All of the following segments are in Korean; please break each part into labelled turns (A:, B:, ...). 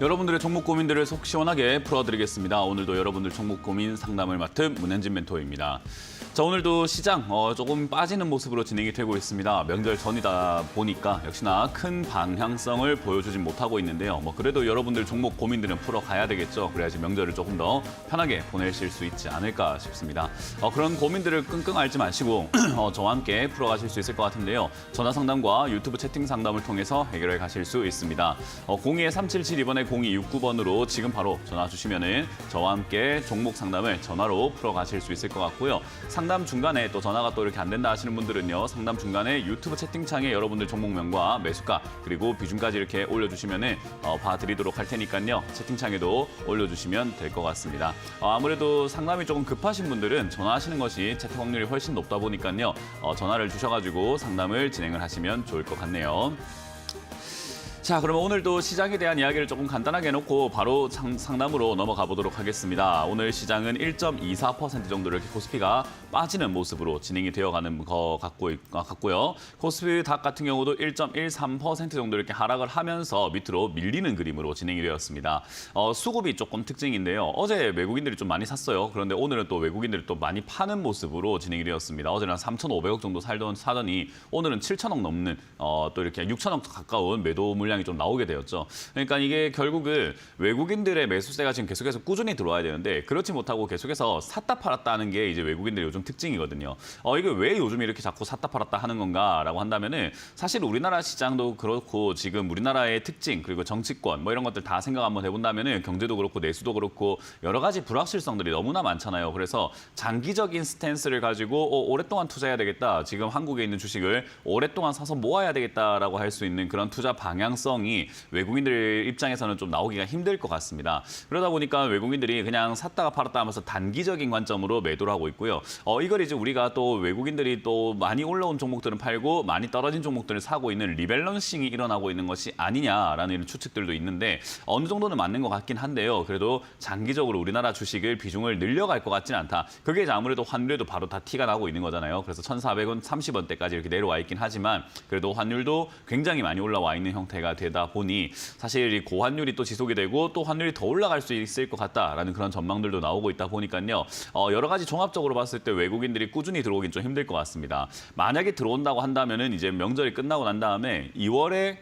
A: 여러분들의 종목 고민들을 속 시원하게 풀어드리겠습니다. 오늘도 여러분들 종목 고민 상담을 맡은 문현진 멘토입니다. 자, 오늘도 시장 조금 빠지는 모습으로 진행이 되고 있습니다. 명절 전이다 보니까 역시나 큰 방향성을 보여주진 못하고 있는데요. 그래도 여러분들 종목 고민들은 풀어가야 되겠죠. 그래야지 명절을 조금 더 편하게 보내실 수 있지 않을까 싶습니다. 그런 고민들을 끙끙 앓지 마시고 저와 함께 풀어가실 수 있을 것 같은데요. 전화 상담과 유튜브 채팅 상담을 통해서 해결해 가실 수 있습니다. 02-3772번에 0269번으로 지금 바로 전화 주시면은 저와 함께 종목 상담을 전화로 풀어가실 수 있을 것 같고요. 상담 중간에 또 전화가 또 이렇게 안 된다 하시는 분들은요. 상담 중간에 유튜브 채팅창에 여러분들 종목명과 매수가 그리고 비중까지 이렇게 올려주시면은 봐드리도록 할 테니까요. 채팅창에도 올려주시면 될 것 같습니다. 아무래도 상담이 조금 급하신 분들은 전화하시는 것이 채택 확률이 훨씬 높다 보니까요. 전화를 주셔가지고 상담을 진행을 하시면 좋을 것 같네요. 자, 그러면 오늘도 시장에 대한 이야기를 조금 간단하게 해놓고 바로 상담으로 넘어가 보도록 하겠습니다. 오늘 시장은 1.24% 정도 이렇게 코스피가 빠지는 모습으로 진행이 되어가는 것 같고요. 코스피 닥 같은 경우도 1.13% 정도 이렇게 하락을 하면서 밑으로 밀리는 그림으로 진행이 되었습니다. 수급이 조금 특징인데요. 어제 외국인들이 좀 많이 샀어요. 그런데 오늘은 또 외국인들이 또 많이 파는 모습으로 진행이 되었습니다. 어제는 한 3,500억 정도 사더니 오늘은 7,000억 넘는 또 이렇게 6,000억 가까운 매도 물량이 좀 나오게 되었죠. 그러니까 이게 결국은 외국인들의 매수세가 지금 계속해서 꾸준히 들어와야 되는데 그렇지 못하고 계속해서 샀다 팔았다 하는 게 이제 외국인들의 요즘 특징이거든요. 이게 왜 요즘 이렇게 자꾸 샀다 팔았다 하는 건가라고 한다면은 사실 우리나라 시장도 그렇고 지금 우리나라의 특징 그리고 정치권 이런 것들 다 생각 한번 해본다면은 경제도 그렇고 내수도 그렇고 여러 가지 불확실성들이 너무나 많잖아요. 그래서 장기적인 스탠스를 가지고 오랫동안 투자해야 되겠다. 지금 한국에 있는 주식을 오랫동안 사서 모아야 되겠다라고 할 수 있는 그런 투자 방향성이 외국인들 입장에서는 좀 나오기가 힘들 것 같습니다. 그러다 보니까 외국인들이 그냥 샀다가 팔았다 하면서 단기적인 관점으로 매도를 하고 있고요. 이걸 이제 우리가 또 외국인들이 또 많이 올라온 종목들은 팔고 많이 떨어진 종목들을 사고 있는 리밸런싱이 일어나고 있는 것이 아니냐라는 이런 추측들도 있는데 어느 정도는 맞는 것 같긴 한데요. 그래도 장기적으로 우리나라 주식을 비중을 늘려갈 것 같지는 않다. 그게 이제 아무래도 환율에도 바로 다 티가 나고 있는 거잖아요. 그래서 1,400원, 30원대까지 이렇게 내려와 있긴 하지만 그래도 환율도 굉장히 많이 올라와 있는 형태가 되다 보니 사실 이 고환율이 또 지속이 되고 또 환율이 더 올라갈 수 있을 것 같다라는 그런 전망들도 나오고 있다 보니까요. 여러 가지 종합적으로 봤을 때 외국인들이 꾸준히 들어오긴 좀 힘들 것 같습니다. 만약에 들어온다고 한다면은 이제 명절이 끝나고 난 다음에 2월에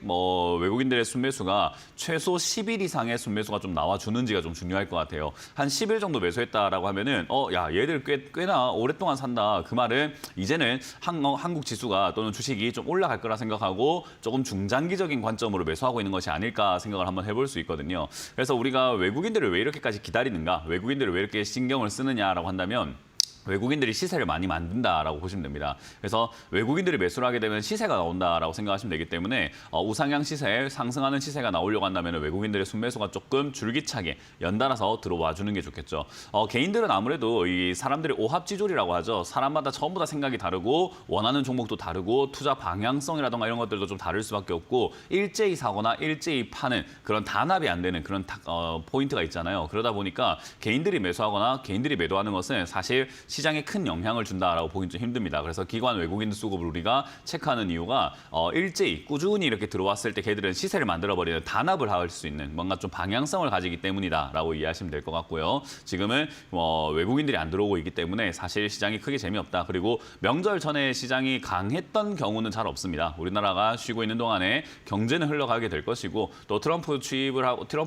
A: 외국인들의 순매수가 최소 10일 이상의 순매수가 좀 나와주는지가 좀 중요할 것 같아요. 한 10일 정도 매수했다라고 하면은 야 얘들 꽤나 오랫동안 산다. 그 말은 이제는 한국 지수가 또는 주식이 좀 올라갈 거라 생각하고 조금 중장기적인 관점으로 매수하고 있는 것이 아닐까 생각을 한번 해볼 수 있거든요. 그래서 우리가 외국인들을 왜 이렇게까지 기다리는가, 외국인들을 왜 이렇게 신경을 쓰느냐라고 한다면 외국인들이 시세를 많이 만든다라고 보시면 됩니다. 그래서 외국인들이 매수를 하게 되면 시세가 나온다라고 생각하시면 되기 때문에 우상향 시세, 상승하는 시세가 나오려고 한다면 외국인들의 순매수가 조금 줄기차게 연달아서 들어와 주는 게 좋겠죠. 개인들은 아무래도 이 사람들이 오합지졸이라고 하죠. 사람마다 전부 다 생각이 다르고 원하는 종목도 다르고 투자 방향성이라든가 이런 것들도 좀 다를 수밖에 없고 일제히 사거나 일제히 파는 그런 단합이 안 되는 그런 포인트가 있잖아요. 그러다 보니까 개인들이 매수하거나 개인들이 매도하는 것은 사실 시장에 큰 영향을 준다라고 보기는 좀 힘듭니다. 그래서 기관 외국인들 수급을 우리가 체크하는 이유가 일제히 꾸준히 이렇게 들어왔을 때 걔들은 시세를 만들어버리는 단합을 할 수 있는 뭔가 좀 방향성을 가지기 때문이다라고 이해하시면 될 것 같고요. 지금은 외국인들이 안 들어오고 있기 때문에 사실 시장이 크게 재미없다. 그리고 명절 전에 시장이 강했던 경우는 잘 없습니다. 우리나라가 쉬고 있는 동안에 경제는 흘러가게 될 것이고 또 트럼프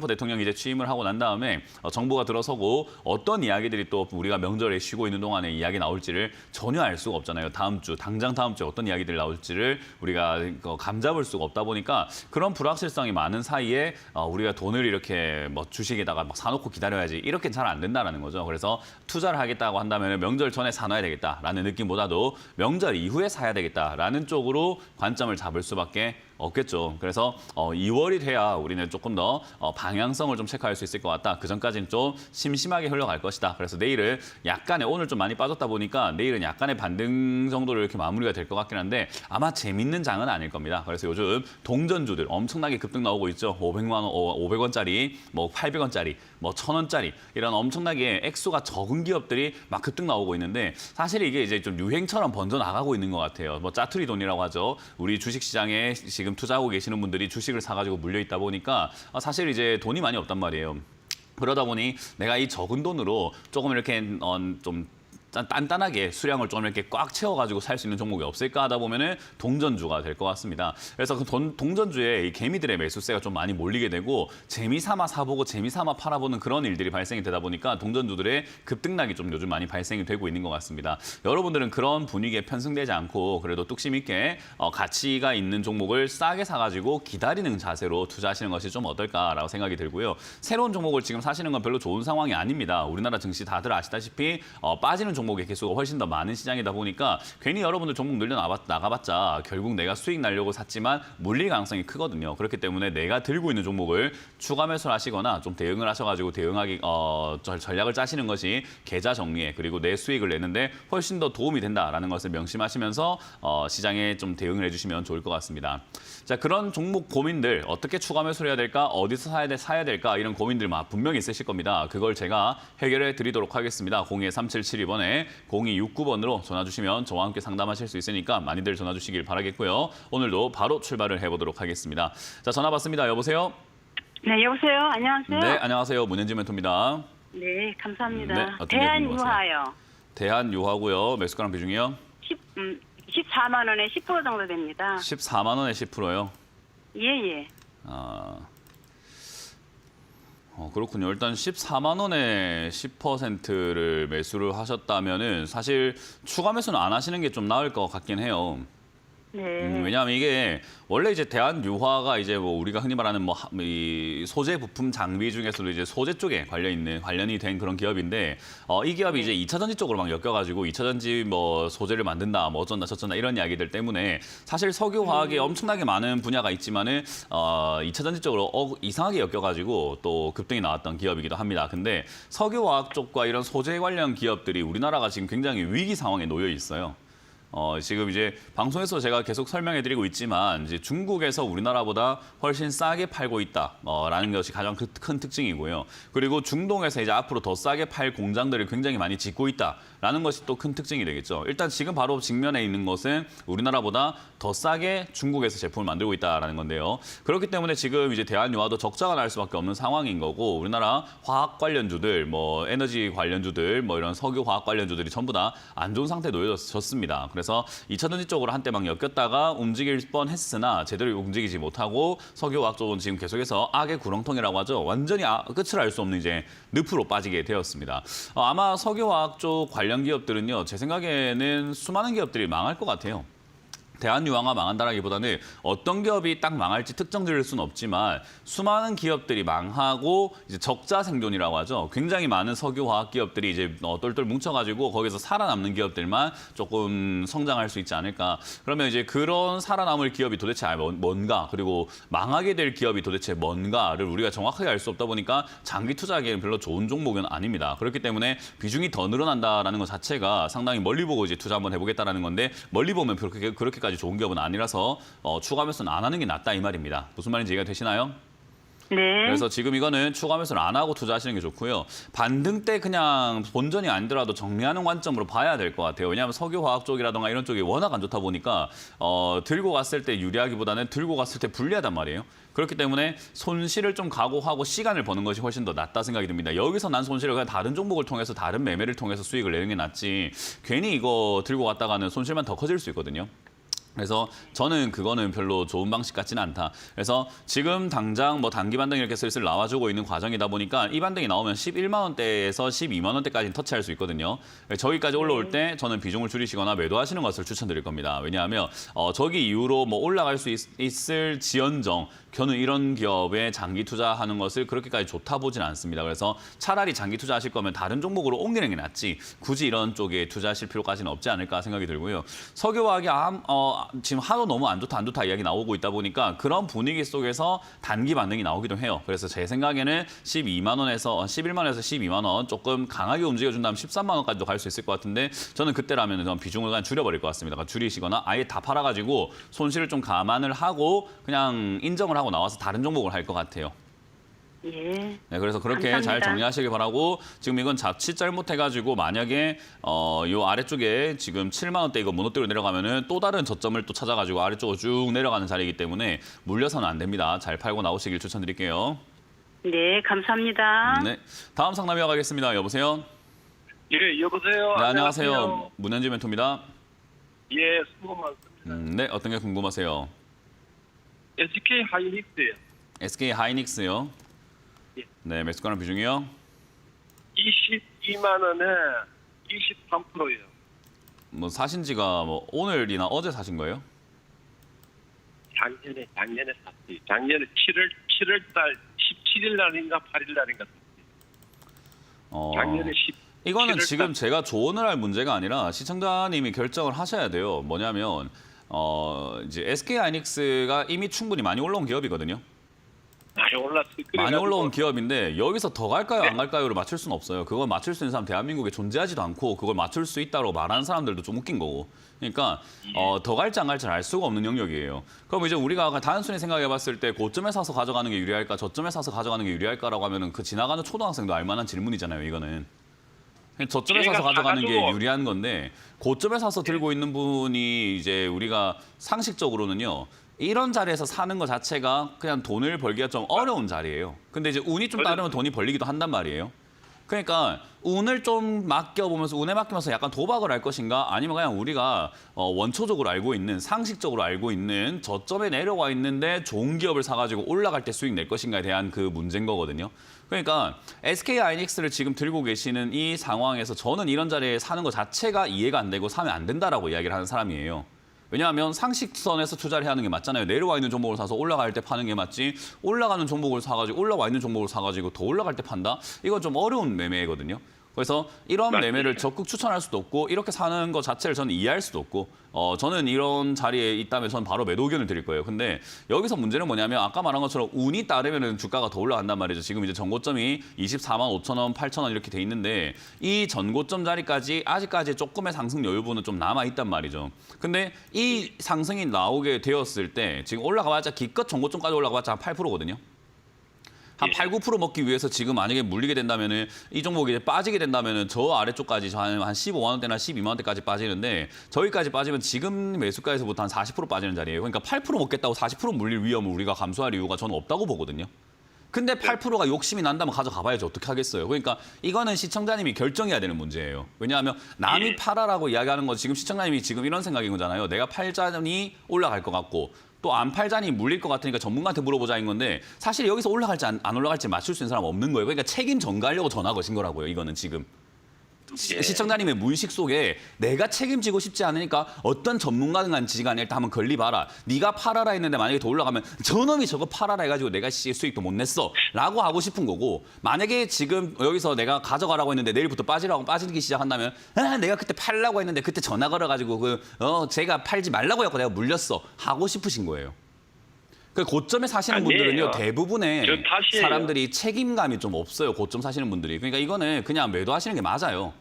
A: 대통령이 이제 취임을 하고 난 다음에 정부가 들어서고 어떤 이야기들이 또 우리가 명절에 쉬고 있는 동안에 이야기 나올지를 전혀 알 수가 없잖아요. 당장 다음 주에 어떤 이야기들이 나올지를 우리가 감잡을 수가 없다 보니까 그런 불확실성이 많은 사이에 우리가 돈을 이렇게 주식에다가 막 사놓고 기다려야지 이렇게 잘 안 된다는 거죠. 그래서 투자를 하겠다고 한다면 명절 전에 사놔야 되겠다라는 느낌보다도 명절 이후에 사야 되겠다라는 쪽으로 관점을 잡을 수밖에 없겠죠. 그래서 2월이 돼야 우리는 조금 더 방향성을 좀 체크할 수 있을 것 같다. 그 전까지는 좀 심심하게 흘러갈 것이다. 그래서 내일은 약간의 오늘 좀 많이 빠졌다 보니까 내일은 약간의 반등 정도로 이렇게 마무리가 될 것 같긴 한데 아마 재밌는 장은 아닐 겁니다. 그래서 요즘 동전주들 엄청나게 급등 나오고 있죠. 500원짜리, 800원짜리, 1,000원짜리 이런 엄청나게 액수가 적은 기업들이 막 급등 나오고 있는데 사실 이게 이제 좀 유행처럼 번져 나가고 있는 것 같아요. 짜투리 돈이라고 하죠. 우리 주식시장에 지금 지금 투자하고 계시는 분들이 주식을 사가지고 물려 있다 보니까 사실 이제 돈이 많이 없단 말이에요. 그러다 보니 내가 이 적은 돈으로 조금 이렇게 좀 단단하게 수량을 좀 이렇게 꽉 채워가지고 살 수 있는 종목이 없을까 하다 보면은 동전주가 될 것 같습니다. 그래서 그 동전주에 이 개미들의 매수세가 좀 많이 몰리게 되고 재미삼아 사보고 재미삼아 팔아보는 그런 일들이 발생이 되다 보니까 동전주들의 급등락이 좀 요즘 많이 발생이 되고 있는 것 같습니다. 여러분들은 그런 분위기에 편승되지 않고 그래도 뚝심 있게 가치가 있는 종목을 싸게 사가지고 기다리는 자세로 투자하시는 것이 좀 어떨까라고 생각이 들고요. 새로운 종목을 지금 사시는 건 별로 좋은 상황이 아닙니다. 우리나라 증시 다들 아시다시피 빠지는 종목의 개수가 훨씬 더 많은 시장이다 보니까 괜히 여러분들 종목 늘려 나가봤자 결국 내가 수익 날려고 샀지만 물릴 가능성이 크거든요. 그렇기 때문에 내가 들고 있는 종목을 추가 매수를 하시거나 좀 대응을 하셔가지고 대응하기 전략을 짜시는 것이 계좌 정리에 그리고 내 수익을 내는데 훨씬 더 도움이 된다라는 것을 명심하시면서 시장에 좀 대응을 해주시면 좋을 것 같습니다. 자, 그런 종목 고민들 어떻게 추가 매수를 해야 될까? 어디서 사야 될까? 이런 고민들 분명히 있으실 겁니다. 그걸 제가 해결해 드리도록 하겠습니다. 023772번에 0269번으로 전화 주시면 저와 함께 상담하실 수 있으니까 많이들 전화 주시길 바라겠고요. 오늘도 바로 출발을 해보도록 하겠습니다. 자, 전화 받습니다. 여보세요?
B: 네, 여보세요. 안녕하세요.
A: 네, 안녕하세요. 문현진 멘토입니다.
B: 네, 감사합니다.
A: 네, 어떤 게
B: 대한유화요.
A: 대한유화고요. 매수가랑 비중이요?
B: 14만 원에 10% 정도 됩니다.
A: 14만 원에 10%요?
B: 예.
A: 그렇군요. 일단 14만 원에 10%를 매수를 하셨다면은 사실 추가 매수는 안 하시는 게 좀 나을 것 같긴 해요.
B: 네.
A: 왜냐하면 이게 원래 이제 대한유화가 이제 뭐 우리가 흔히 말하는 이 소재 부품 장비 중에서도 이제 소재 쪽에 관련이 된 그런 기업인데 이 기업이 이제 2차 전지 쪽으로 막 엮여가지고 2차 전지 뭐 소재를 만든다, 뭐 어쩐다 저쩐다 이런 이야기들 때문에 사실 석유화학에 엄청나게 많은 분야가 있지만은 2차 전지 쪽으로 이상하게 엮여가지고 또 급등이 나왔던 기업이기도 합니다. 근데 석유화학 쪽과 이런 소재 관련 기업들이 우리나라가 지금 굉장히 위기 상황에 놓여 있어요. 지금 이제 방송에서 제가 계속 설명해드리고 있지만 이제 중국에서 우리나라보다 훨씬 싸게 팔고 있다라는 것이 가장 큰 특징이고요. 그리고 중동에서 이제 앞으로 더 싸게 팔 공장들을 굉장히 많이 짓고 있다라는 것이 또 큰 특징이 되겠죠. 일단 지금 바로 직면에 있는 것은 우리나라보다 더 싸게 중국에서 제품을 만들고 있다라는 건데요. 그렇기 때문에 지금 이제 대한유화도 적자가 날 수밖에 없는 상황인 거고 우리나라 화학 관련주들, 뭐 에너지 관련주들, 뭐 이런 석유 화학 관련주들이 전부 다 안 좋은 상태에 놓여졌습니다. 그래서 2차 전지 쪽으로 한때 막 엮였다가 움직일 뻔했으나 제대로 움직이지 못하고 석유화학 쪽은 지금 계속해서 악의 구렁텅이라고 하죠. 완전히 끝을 알 수 없는 이제 늪으로 빠지게 되었습니다. 아마 석유화학 쪽 관련 기업들은요. 제 생각에는 수많은 기업들이 망할 것 같아요. 대한유화가 망한다라기보다는 어떤 기업이 딱 망할지 특정 지을 수는 없지만 수많은 기업들이 망하고 이제 적자 생존이라고 하죠. 굉장히 많은 석유화학 기업들이 이제 똘똘 뭉쳐가지고 거기서 살아남는 기업들만 조금 성장할 수 있지 않을까. 그러면 이제 그런 살아남을 기업이 도대체 뭔가 그리고 망하게 될 기업이 도대체 뭔가를 우리가 정확하게 알 수 없다 보니까 장기 투자하기에는 별로 좋은 종목은 아닙니다. 그렇기 때문에 비중이 더 늘어난다라는 것 자체가 상당히 멀리 보고 이제 투자 한번 해보겠다라는 건데 멀리 보면 그렇게까지 좋은 기업은 아니라서 추가 매수는 안 하는 게 낫다 이 말입니다. 무슨 말인지 이해가 되시나요?
B: 네.
A: 그래서 지금 이거는 추가 매수를 안 하고 투자하시는 게 좋고요. 반등 때 그냥 본전이 아니더라도 정리하는 관점으로 봐야 될 것 같아요. 왜냐하면 석유화학 쪽이라든가 이런 쪽이 워낙 안 좋다 보니까 들고 갔을 때 유리하기보다는 들고 갔을 때 불리하단 말이에요. 그렇기 때문에 손실을 좀 각오하고 시간을 버는 것이 훨씬 더 낫다 생각이 듭니다. 여기서 난 손실을 그냥 다른 종목을 통해서 다른 매매를 통해서 수익을 내는 게 낫지 괜히 이거 들고 갔다가는 손실만 더 커질 수 있거든요. 그래서 저는 그거는 별로 좋은 방식 같지는 않다. 그래서 지금 당장 뭐 단기 반등 이렇게 슬슬 나와주고 있는 과정이다 보니까 이 반등이 나오면 11만 원대에서 12만 원대까지는 터치할 수 있거든요. 저기까지 올라올 때 저는 비중을 줄이시거나 매도하시는 것을 추천드릴 겁니다. 왜냐하면 저기 이후로 뭐 올라갈 수 있을 지연정 저는 이런 기업에 장기 투자하는 것을 그렇게까지 좋다 보진 않습니다. 그래서 차라리 장기 투자하실 거면 다른 종목으로 옮기는 게 낫지 굳이 이런 쪽에 투자하실 필요까지는 없지 않을까 생각이 들고요. 석유화학이 지금 하도 너무 안 좋다 이야기 나오고 있다 보니까 그런 분위기 속에서 단기 반등이 나오기도 해요. 그래서 제 생각에는 11만 원에서 12만 원 조금 강하게 움직여준다면 13만 원까지도 갈 수 있을 것 같은데 저는 그때라면 비중을 그냥 줄여버릴 것 같습니다. 줄이시거나 아예 다 팔아가지고 손실을 좀 감안을 하고 그냥 인정을 하고 나와서 다른 종목을 할 것 같아요.
B: 예.
A: 네, 그래서 그렇게
B: 감사합니다.
A: 잘 정리하시길 바라고 지금 이건 자칫 잘못해가지고 만약에 요 아래쪽에 지금 7만 원대 이거 무너뜨려 내려가면은 또 다른 저점을 또 찾아가지고 아래쪽으로 쭉 내려가는 자리이기 때문에 물려서는 안 됩니다. 잘 팔고 나오시길 추천드릴게요.
B: 네, 감사합니다.
A: 네, 다음 상담 이어가겠습니다. 여보세요.
C: 예, 여보세요.
A: 네, 안녕하세요. 문현지 멘토입니다.
C: 예, 수고 많습니다.
A: 네, 어떤 게 궁금하세요?
C: SK 하이닉스요.
A: SK 하이닉스요.
C: 예.
A: 네, 매수가는 비중이요.
C: 22만 원에 23%예요.
A: 뭐 사신 지가 뭐 오늘이나 어제 사신 거예요?
C: 작년에 샀어요. 작년에 7월 달 17일 날인가 8일 날인가. 작년에 10.
A: 이거는
C: 7월
A: 지금
C: 달.
A: 제가 조언을 할 문제가 아니라 시청자님이 결정을 하셔야 돼요. 뭐냐면 이제 SK 하이닉스가 이미 충분히 많이 올라온 기업이거든요.
C: 많이 올랐어요.
A: 많이
C: 그래가지고
A: 올라온 기업인데 여기서 더 갈까요,
C: 네.
A: 안 갈까요를 맞출 수는 없어요. 그걸 맞출 수 있는 사람 대한민국에 존재하지도 않고 그걸 맞출 수 있다고 말하는 사람들도 좀 웃긴 거고. 그러니까 더 갈지 안 갈지를 알 수가 없는 영역이에요. 그럼 이제 우리가 단순히 생각해봤을 때 고점에 사서 가져가는 게 유리할까, 저점에 사서 가져가는 게 유리할까라고 하면은 그 지나가는 초등학생도 알 만한 질문이잖아요, 이거는. 저점에 사서
C: 걔가
A: 가져가는 게
C: 사가지고.
A: 유리한 건데 고점에 사서 들고 있는 분이 이제 우리가 상식적으로는요. 이런 자리에서 사는 것 자체가 그냥 돈을 벌기가 좀 어려운 자리예요. 근데 이제 운이 좀 따르면 돈이 벌리기도 한단 말이에요. 그러니까 운을 좀 맡겨보면서 운에 맡기면서 약간 도박을 할 것인가 아니면 그냥 우리가 원초적으로 알고 있는 상식적으로 알고 있는 저점에 내려와 있는데 좋은 기업을 사가지고 올라갈 때 수익 낼 것인가에 대한 그 문제인 거거든요. 그러니까 SK 하이닉스를 지금 들고 계시는 이 상황에서 저는 이런 자리에 사는 것 자체가 이해가 안 되고 사면 안 된다라고 이야기를 하는 사람이에요. 왜냐하면 상식선에서 투자를 하는 게 맞잖아요. 내려와 있는 종목을 사서 올라갈 때 파는 게 맞지. 올라가는 종목을 사가지고 올라와 있는 종목을 사가지고 더 올라갈 때 판다. 이건 좀 어려운 매매거든요. 그래서 이런
C: 맞습니다.
A: 매매를 적극 추천할 수도 없고 이렇게 사는 것 자체를 저는 이해할 수도 없고 저는 이런 자리에 있다면 저는 바로 매도 의견을 드릴 거예요. 근데 여기서 문제는 뭐냐면 아까 말한 것처럼 운이 따르면 주가가 더 올라간단 말이죠. 지금 이제 전고점이 24만 5천 원, 8천 원 이렇게 돼 있는데 이 전고점 자리까지 아직까지 조금의 상승 여유분은 좀 남아 있단 말이죠. 근데 이 상승이 나오게 되었을 때 지금 올라가봤자 기껏 전고점까지 올라가봤자 한 8%거든요. 한 8, 9% 먹기 위해서 지금 만약에 물리게 된다면은 이 종목이 이제 빠지게 된다면은 저 아래쪽까지 한 15만 원대나 12만 원대까지 빠지는데 저기까지 빠지면 지금 매수가에서부터 한 40% 빠지는 자리예요. 그러니까 8% 먹겠다고 40% 물릴 위험을 우리가 감수할 이유가 저는 없다고 보거든요. 근데 8%가 욕심이 난다면 가져가 봐야지 어떻게 하겠어요. 그러니까 이거는 시청자님이 결정해야 되는 문제예요. 왜냐하면 남이 팔아라고 이야기하는 건 지금 시청자님이 지금 이런 생각인 거잖아요. 내가 팔자니 올라갈 것 같고 또 안 팔자니 물릴 것 같으니까 전문가한테 물어보자인 건데 사실 여기서 올라갈지 안 올라갈지 맞출 수 있는 사람 없는 거예요. 그러니까 책임 전가하려고 전화 거신 거라고요. 이거는 지금. 시청자님의 무의식 속에 내가 책임지고 싶지 않으니까 어떤 전문가든 지간에 일단 한번 걸리봐라. 네가 팔아라 했는데 만약에 더 올라가면 저놈이 저거 팔아라 해가지고 내가 수익도 못 냈어 라고 하고 싶은 거고 만약에 지금 여기서 내가 가져가라고 했는데 내일부터 빠지기 시작한다면 내가 그때 팔라고 했는데 그때 전화 걸어가지고 제가 팔지 말라고 했고 내가 물렸어 하고 싶으신 거예요. 그 고점에 사시는
C: 아니에요.
A: 분들은요 대부분의
C: 저 탓이에요.
A: 사람들이 책임감이 좀 없어요. 고점 사시는 분들이. 그러니까 이거는 그냥 매도하시는 게 맞아요.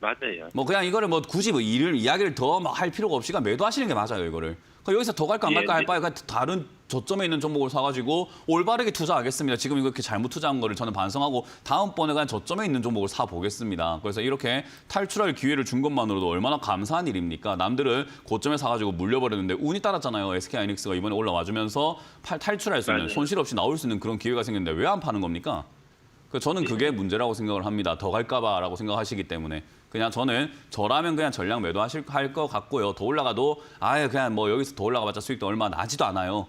C: 맞아요.
A: 뭐 그냥 이거를 뭐 굳이 뭐 이야기를 더 할 필요가 없이 그냥 매도하시는 게 맞아요. 이거를. 그러니까 여기서 더 갈까 안 갈까 할 바에 그냥 다른 저점에 있는 종목을 사가지고 올바르게 투자하겠습니다. 지금 이렇게 잘못 투자한 거를 저는 반성하고 다음번에 그냥 저점에 있는 종목을 사보겠습니다. 그래서 이렇게 탈출할 기회를 준 것만으로도 얼마나 감사한 일입니까? 남들은 고점에 사가지고 물려버렸는데 운이 따랐잖아요. SK 하이닉스가 이번에 올라와주면서 탈출할 수 있는
C: 맞아요.
A: 손실 없이 나올 수 있는 그런 기회가 생겼는데 왜 안 파는 겁니까? 저는 그게 문제라고 생각을 합니다. 더 갈까봐라고 생각하시기 때문에. 그냥 저라면 그냥 전량 매도하실 것 같고요. 더 올라가도 그냥 뭐 여기서 더 올라가봤자 수익도 얼마 나지도 않아요.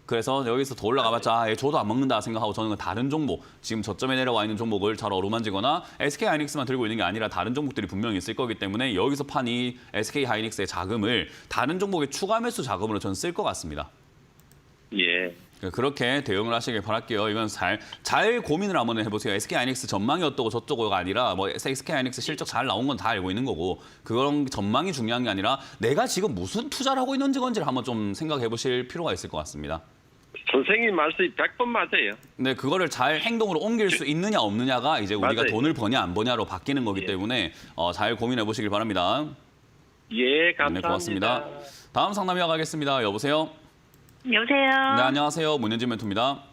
A: 그래서 여기서 더 올라가봤자 저도 안 먹는다 생각하고 저는 다른 종목, 지금 저점에 내려와 있는 종목을 잘 어루만지거나 SK 하이닉스만 들고 있는 게 아니라 다른 종목들이 분명히 있을 거기 때문에 여기서 판 이 SK 하이닉스의 자금을 다른 종목의 추가 매수 자금으로 저는 쓸 것 같습니다.
C: 예.
A: 그렇게 대응을 하시길 바랄게요. 이건 잘 고민을 한번 해보세요. SK 하이닉스 전망이 어떠고 저쩌고가 아니라 뭐 SK 하이닉스 실적 잘 나온 건 다 알고 있는 거고 그런 전망이 중요한 게 아니라 내가 지금 무슨 투자를 하고 있는지를 한번 좀 생각해 보실 필요가 있을 것 같습니다.
C: 선생님 말씀이 100번 맞아요.
A: 네, 그거를 잘 행동으로 옮길 수 있느냐 없느냐가 이제 우리가
C: 맞아요.
A: 돈을 버냐 안 버냐로 바뀌는 거기 때문에 잘 고민해 보시길 바랍니다.
C: 예,
A: 네,
C: 감사합니다.
A: 고맙습니다. 다음 상담 이어가겠습니다. 여보세요?
B: 여보세요.
A: 네, 안녕하세요. 문현진 멘토입니다.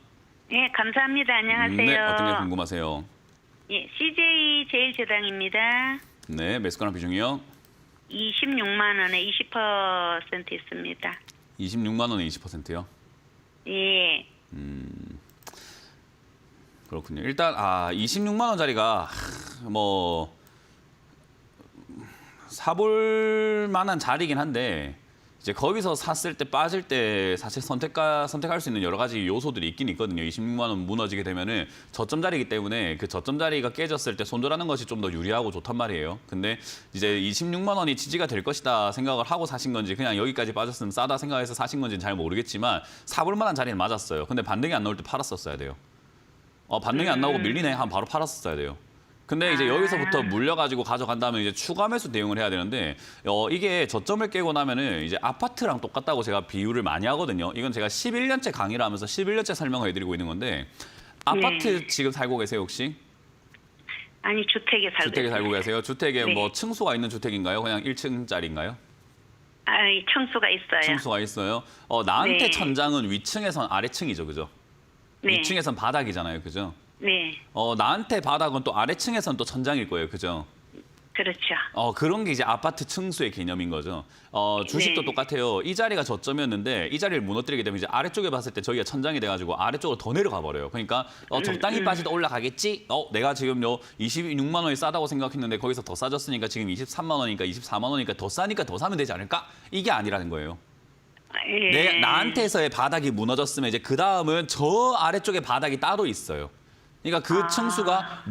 B: 예, 감사합니다. 안녕하세요.
A: 네, 어떤 게 궁금하세요?
B: 예, CJ 제일제당입니다.
A: 네, 매수가랑 비중이요?
B: 26만 원에 20% 있습니다.
A: 26만 원에 20%요?
B: 예.
A: 그렇군요. 일단 26만 원짜리가 뭐 사볼 만한 자리긴 한데 이제 거기서 샀을 때 빠질 때 사실 선택할 수 있는 여러 가지 요소들이 있긴 있거든요. 26만 원 무너지게 되면은 저점 자리이기 때문에 그 저점 자리가 깨졌을 때 손절하는 것이 좀 더 유리하고 좋단 말이에요. 근데 이제 26만 원이 지지가 될 것이다 생각을 하고 사신 건지 그냥 여기까지 빠졌으면 싸다 생각해서 사신 건지는 잘 모르겠지만 사볼 만한 자리는 맞았어요. 근데 반등이 안 나올 때 팔았었어야 돼요. 반등이 안 나오고 밀리네 하면 바로 팔았었어야 돼요. 근데 이제 여기서부터 물려가지고 가져간다면 이제 추가 매수 대응을 해야 되는데 이게 저점을 깨고 나면은 이제 아파트랑 똑같다고 제가 비유를 많이 하거든요. 이건 제가 11년째 강의를 하면서 11년째 설명을 해드리고 있는 건데 아파트 지금 살고 계세요 혹시?
B: 아니, 주택에 살고
A: 주택에
B: 있습니다.
A: 살고 계세요? 주택에
B: 네.
A: 뭐 층수가 있는 주택인가요? 그냥 1층짜리인가요?
B: 아이, 청수가 있어요.
A: 층수가 있어요. 나한테
B: 네.
A: 천장은 위층에선 아래층이죠, 그죠?
B: 네.
A: 위층에선 바닥이잖아요, 그죠?
B: 네.
A: 나한테 바닥은 또 아래층에선 또 천장일 거예요, 그죠?
B: 그렇죠.
A: 그런 게 이제 아파트 층수의 개념인 거죠. 주식도
B: 네.
A: 똑같아요. 이 자리가 저점이었는데 이 자리를 무너뜨리게 되면 이제 아래쪽에 봤을 때 저기가 천장이 돼가지고 아래쪽으로 더 내려가 버려요. 그러니까 적당히 빠지다 올라가겠지? 내가 지금 26만 원이 싸다고 생각했는데 거기서 더 싸졌으니까 지금 23만 원이니까 24만 원이니까 더 싸니까 더 사면 되지 않을까? 이게 아니라는 거예요.
B: 예.
A: 나한테서의 바닥이 무너졌으면 이제 그 다음은 저 아래쪽에 바닥이 따로 있어요. 그러니까 그 층수가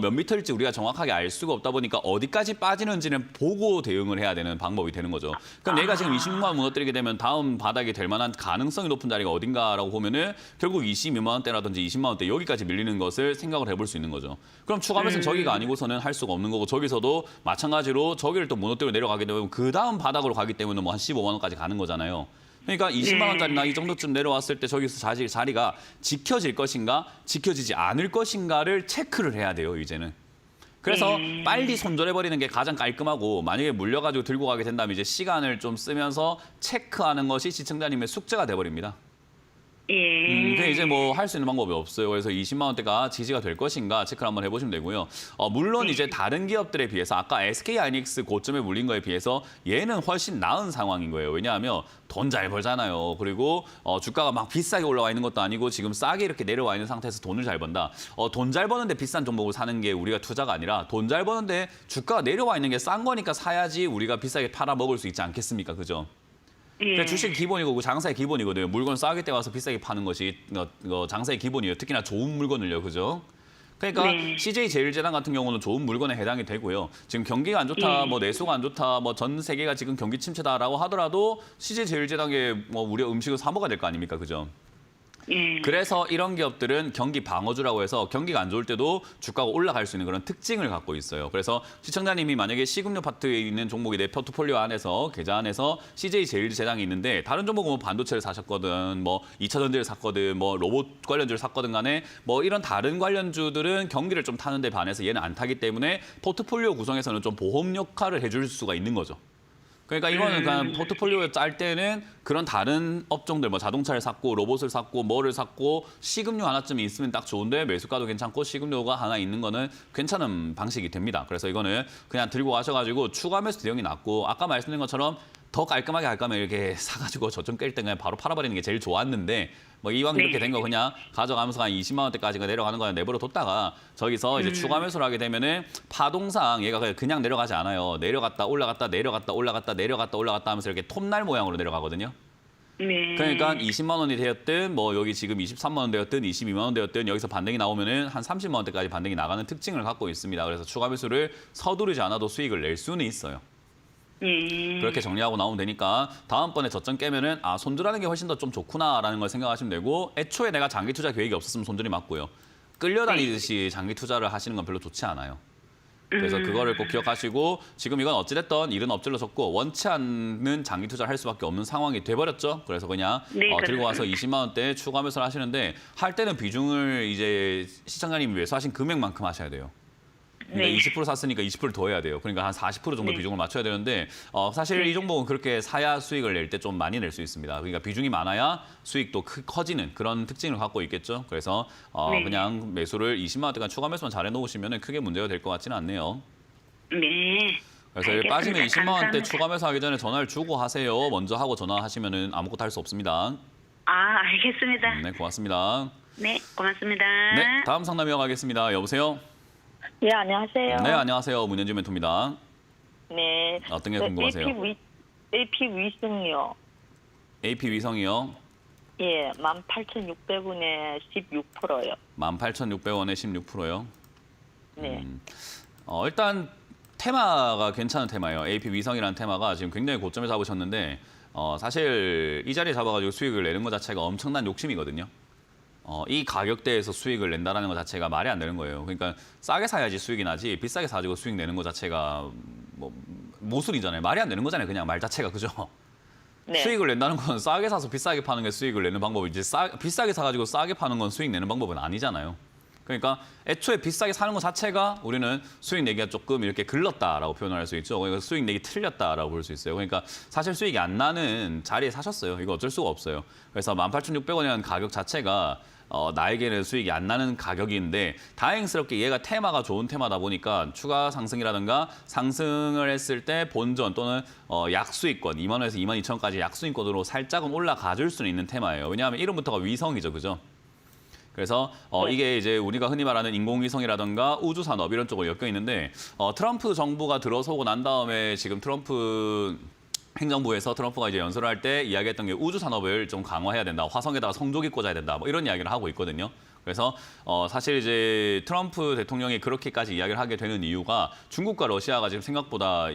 A: 몇 미터일지 우리가 정확하게 알 수가 없다 보니까 어디까지 빠지는지는 보고 대응을 해야 되는 방법이 되는 거죠. 그럼 내가 지금 26만 원 무너뜨리게 되면 다음 바닥이 될 만한 가능성이 높은 자리가 어딘가라고 보면은 결국 22만 원대라든지 20만 원대 여기까지 밀리는 것을 생각을 해볼 수 있는 거죠. 그럼 추가 매수는 저기가 아니고서는 할 수가 없는 거고 저기서도 마찬가지로 저기를 또 무너뜨리고 내려가게 되면 그 다음 바닥으로 가기 때문에 뭐 한 15만 원까지 가는 거잖아요. 그러니까 20만 원짜리나 이 정도쯤 내려왔을 때 저기서 자리가 지켜질 것인가 지켜지지 않을 것인가를 체크를 해야 돼요, 이제는. 그래서 빨리 손절해버리는 게 가장 깔끔하고 만약에 물려가지고 들고 가게 된다면 이제 시간을 좀 쓰면서 체크하는 것이 시청자님의 숙제가 돼버립니다.
B: 예.
A: 근데 이제 뭐 할 수 있는 방법이 없어요. 그래서 20만 원대가 지지가 될 것인가 체크를 한번 해보시면 되고요. 물론 이제 다른 기업들에 비해서 아까 SK 하이닉스 고점에 물린 거에 비해서 얘는 훨씬 나은 상황인 거예요. 왜냐하면 돈 잘 벌잖아요. 그리고 주가가 막 비싸게 올라와 있는 것도 아니고 지금 싸게 이렇게 내려와 있는 상태에서 돈을 잘 번다. 돈 잘 버는데 비싼 종목을 사는 게 우리가 투자가 아니라 돈 잘 버는데 주가가 내려와 있는 게 싼 거니까 사야지 우리가 비싸게 팔아 먹을 수 있지 않겠습니까? 그죠?
B: 예.
A: 주식 기본이고 장사의 기본이거든요. 물건 싸게 때 와서 비싸게 파는 것이 장사의 기본이에요. 특히나 좋은 물건을요, 그죠? 그러니까
B: 네.
A: CJ 제일제당 같은 경우는 좋은 물건에 해당이 되고요. 지금 경기가 안 좋다, 뭐 내수가 안 좋다, 뭐 전 세계가 지금 경기 침체다라고 하더라도 CJ 제일제당에 뭐 우리 음식은 사 먹어야 될 거 아닙니까, 그죠?
B: 예.
A: 그래서 이런 기업들은 경기 방어주라고 해서 경기가 안 좋을 때도 주가가 올라갈 수 있는 그런 특징을 갖고 있어요. 그래서 시청자님이 만약에 식음료 파트에 있는 종목이 내 포트폴리오 안에서 계좌 안에서 CJ 제일제당이 있는데 다른 종목은 뭐 반도체를 사셨거든, 뭐 2차전지를 샀거든, 뭐 로봇 관련주를 샀거든 간에 뭐 이런 다른 관련주들은 경기를 좀 타는 데 반해서 얘는 안 타기 때문에 포트폴리오 구성에서는 좀 보험 역할을 해줄 수가 있는 거죠. 그러니까 이거는 그냥 포트폴리오 짤 때는 그런 다른 업종들 뭐 자동차를 샀고 로봇을 샀고 뭐를 샀고 식음료 하나쯤 있으면 딱 좋은데 매수가도 괜찮고 식음료가 하나 있는 거는 괜찮은 방식이 됩니다. 그래서 이거는 그냥 들고 가셔가지고 추가 매수 대응이 낮고 아까 말씀드린 것처럼 더 깔끔하게 할 거면 이렇게 사가지고 저점 깰 때 그냥 바로 팔아버리는 게 제일 좋았는데 뭐 이왕 이렇게 된 거 그냥 가져가면서 한 20만 원대까지가 내려가는 거는 내버려 뒀다가 저기서 이제 추가 매수를 하게 되면은 파동상 얘가 그냥 내려가지 않아요. 내려갔다 올라갔다 내려갔다 올라갔다 내려갔다 올라갔다 하면서 이렇게 톱날 모양으로 내려가거든요.
B: 네.
A: 그러니까 20만 원이 되었든 뭐 여기 지금 23만 원 되었든 22만 원 되었든 여기서 반등이 나오면은 한 30만 원대까지 반등이 나가는 특징을 갖고 있습니다. 그래서 추가 매수를 서두르지 않아도 수익을 낼 수는 있어요.
B: 예.
A: 그렇게 정리하고 나오면 되니까 다음번에 저점 깨면은 손절하는 게 훨씬 더 좀 좋구나라는 걸 생각하시면 되고 애초에 내가 장기 투자 계획이 없었으면 손절이 맞고요. 끌려다니듯이 장기 투자를 하시는 건 별로 좋지 않아요. 그래서 그거를 꼭 기억하시고 지금 이건 어찌됐든 일은 엎질러졌고 원치 않는 장기 투자를 할 수밖에 없는 상황이 돼버렸죠. 그래서 그냥
B: 네,
A: 들고 와서
B: 그렇습니다.
A: 20만 원대 추가 매수를 하시는데 할 때는 비중을 이제 시청자님이 매수하신 금액만큼 하셔야 돼요. 그러니까
B: 네.
A: 20% 샀으니까 20% 더 해야 돼요. 그러니까 한 40% 정도
B: 네.
A: 비중을 맞춰야 되는데 사실
B: 네.
A: 이 종목은 그렇게 사야 수익을 낼 때 좀 많이 낼 수 있습니다. 그러니까 비중이 많아야 수익도 커지는 그런 특징을 갖고 있겠죠. 그래서
B: 네.
A: 그냥 매수를 20만 원대까지 추가 매수만 잘 해놓으시면 크게 문제가 될 것 같지는 않네요.
B: 네.
A: 그래서
B: 알겠습니다.
A: 빠지면 20만 원대
B: 감사합니다.
A: 추가 매수하기 전에 전화를 주고 하세요. 먼저 하고 전화하시면 아무것도 할 수 없습니다.
B: 알겠습니다.
A: 네, 고맙습니다.
B: 네, 고맙습니다.
A: 네, 다음 상담 이어가겠습니다. 여보세요?
D: 예, 안녕하세요.
A: 네, 안녕하세요. 문현주 멘토입니다.
D: 네.
A: 어떤 게 궁금하세요?
D: AP 위승요.
A: AP 위성이요.
D: 예, 18,600원에 16%요.
A: 18,600원에 16%요.
D: 네.
A: 일단 테마가 괜찮은 테마예요. AP 위성이라는 테마가 지금 굉장히 고점에 잡으셨는데 사실 이 자리에 잡아가지고 수익을 내는 것 자체가 엄청난 욕심이거든요. 이 가격대에서 수익을 낸다는 것 자체가 말이 안 되는 거예요. 그러니까 싸게 사야지 수익이 나지 비싸게 사가지고 수익 내는 것 자체가 뭐 모순이잖아요. 말이 안 되는 거잖아요. 그냥 말 자체가 그죠?
D: 네.
A: 수익을 낸다는 건 싸게 사서 비싸게 파는 게 수익을 내는 방법이지 비싸게 사가지고 싸게 파는 건 수익 내는 방법은 아니잖아요. 그러니까 애초에 비싸게 사는 것 자체가 우리는 수익 내기가 조금 이렇게 글렀다라고 표현을 할 수 있죠. 그러니까 수익 내기 틀렸다라고 볼 수 있어요. 그러니까 사실 수익이 안 나는 자리에 사셨어요. 이거 어쩔 수가 없어요. 그래서 18,600원이라는 가격 자체가 나에게는 수익이 안 나는 가격인데 다행스럽게 얘가 테마가 좋은 테마다 보니까 추가 상승이라든가 상승을 했을 때 본전 또는 약수익권 2만 원에서 2만 2천 원까지 약수익권으로 살짝은 올라가 줄 수는 있는 테마예요. 왜냐하면 이름부터가 위성이죠. 그죠? 그래서 이게 이제 우리가 흔히 말하는 인공위성이라든가 우주산업 이런 쪽으로 엮여 있는데 트럼프 정부가 들어서고 난 다음에 지금 트럼프 행정부에서 트럼프가 이제 연설을 할 때 이야기했던 게 우주 산업을 좀 강화해야 된다. 화성에다가 성조기 꽂아야 된다. 뭐 이런 이야기를 하고 있거든요. 그래서 사실 이제 트럼프 대통령이 그렇게까지 이야기를 하게 되는 이유가 중국과 러시아가 지금 생각보다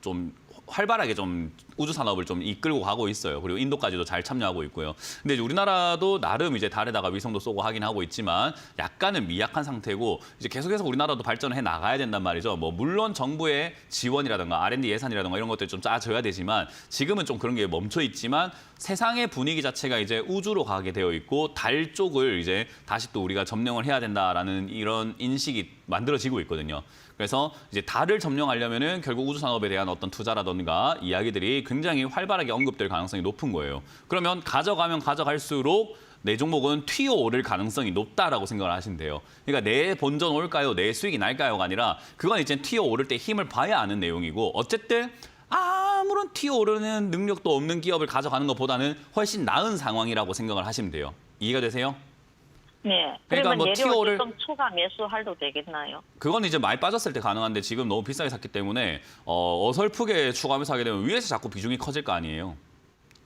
A: 좀 활발하게 좀 우주 산업을 좀 이끌고 가고 있어요. 그리고 인도까지도 잘 참여하고 있고요. 근데 이제 우리나라도 나름 이제 달에다가 위성도 쏘고 하긴 하고 있지만 약간은 미약한 상태고 이제 계속해서 우리나라도 발전을 해 나가야 된단 말이죠. 뭐 물론 정부의 지원이라든가 R&D 예산이라든가 이런 것들이 좀 짜져야 되지만 지금은 좀 그런 게 멈춰 있지만 세상의 분위기 자체가 이제 우주로 가게 되어 있고 달 쪽을 이제 다시 또 우리가 점령을 해야 된다라는 이런 인식이 만들어지고 있거든요. 그래서 이제 달을 점령하려면은 결국 우주 산업에 대한 어떤 투자라든가 이야기들이 굉장히 활발하게 언급될 가능성이 높은 거예요. 그러면 가져가면 가져갈수록 내 종목은 튀어오를 가능성이 높다라고 생각을 하시면 돼요. 그러니까 내 본전 올까요? 내 수익이 날까요가 아니라 그건 이제 튀어오를 때 힘을 봐야 아는 내용이고 어쨌든 아무런 튀어오르는 능력도 없는 기업을 가져가는 것보다는 훨씬 나은 상황이라고 생각을 하시면 돼요. 이해가 되세요?
D: 네.
A: 그러니까
D: 그러면
A: 뭐
D: 내려올
A: TO를
D: 때 좀 추가 매수할도 되겠나요?
A: 그건 이제 많이 빠졌을 때 가능한데 지금 너무 비싸게 샀기 때문에 어설프게 추가하면서 하게 되면 위에서 자꾸 비중이 커질 거 아니에요.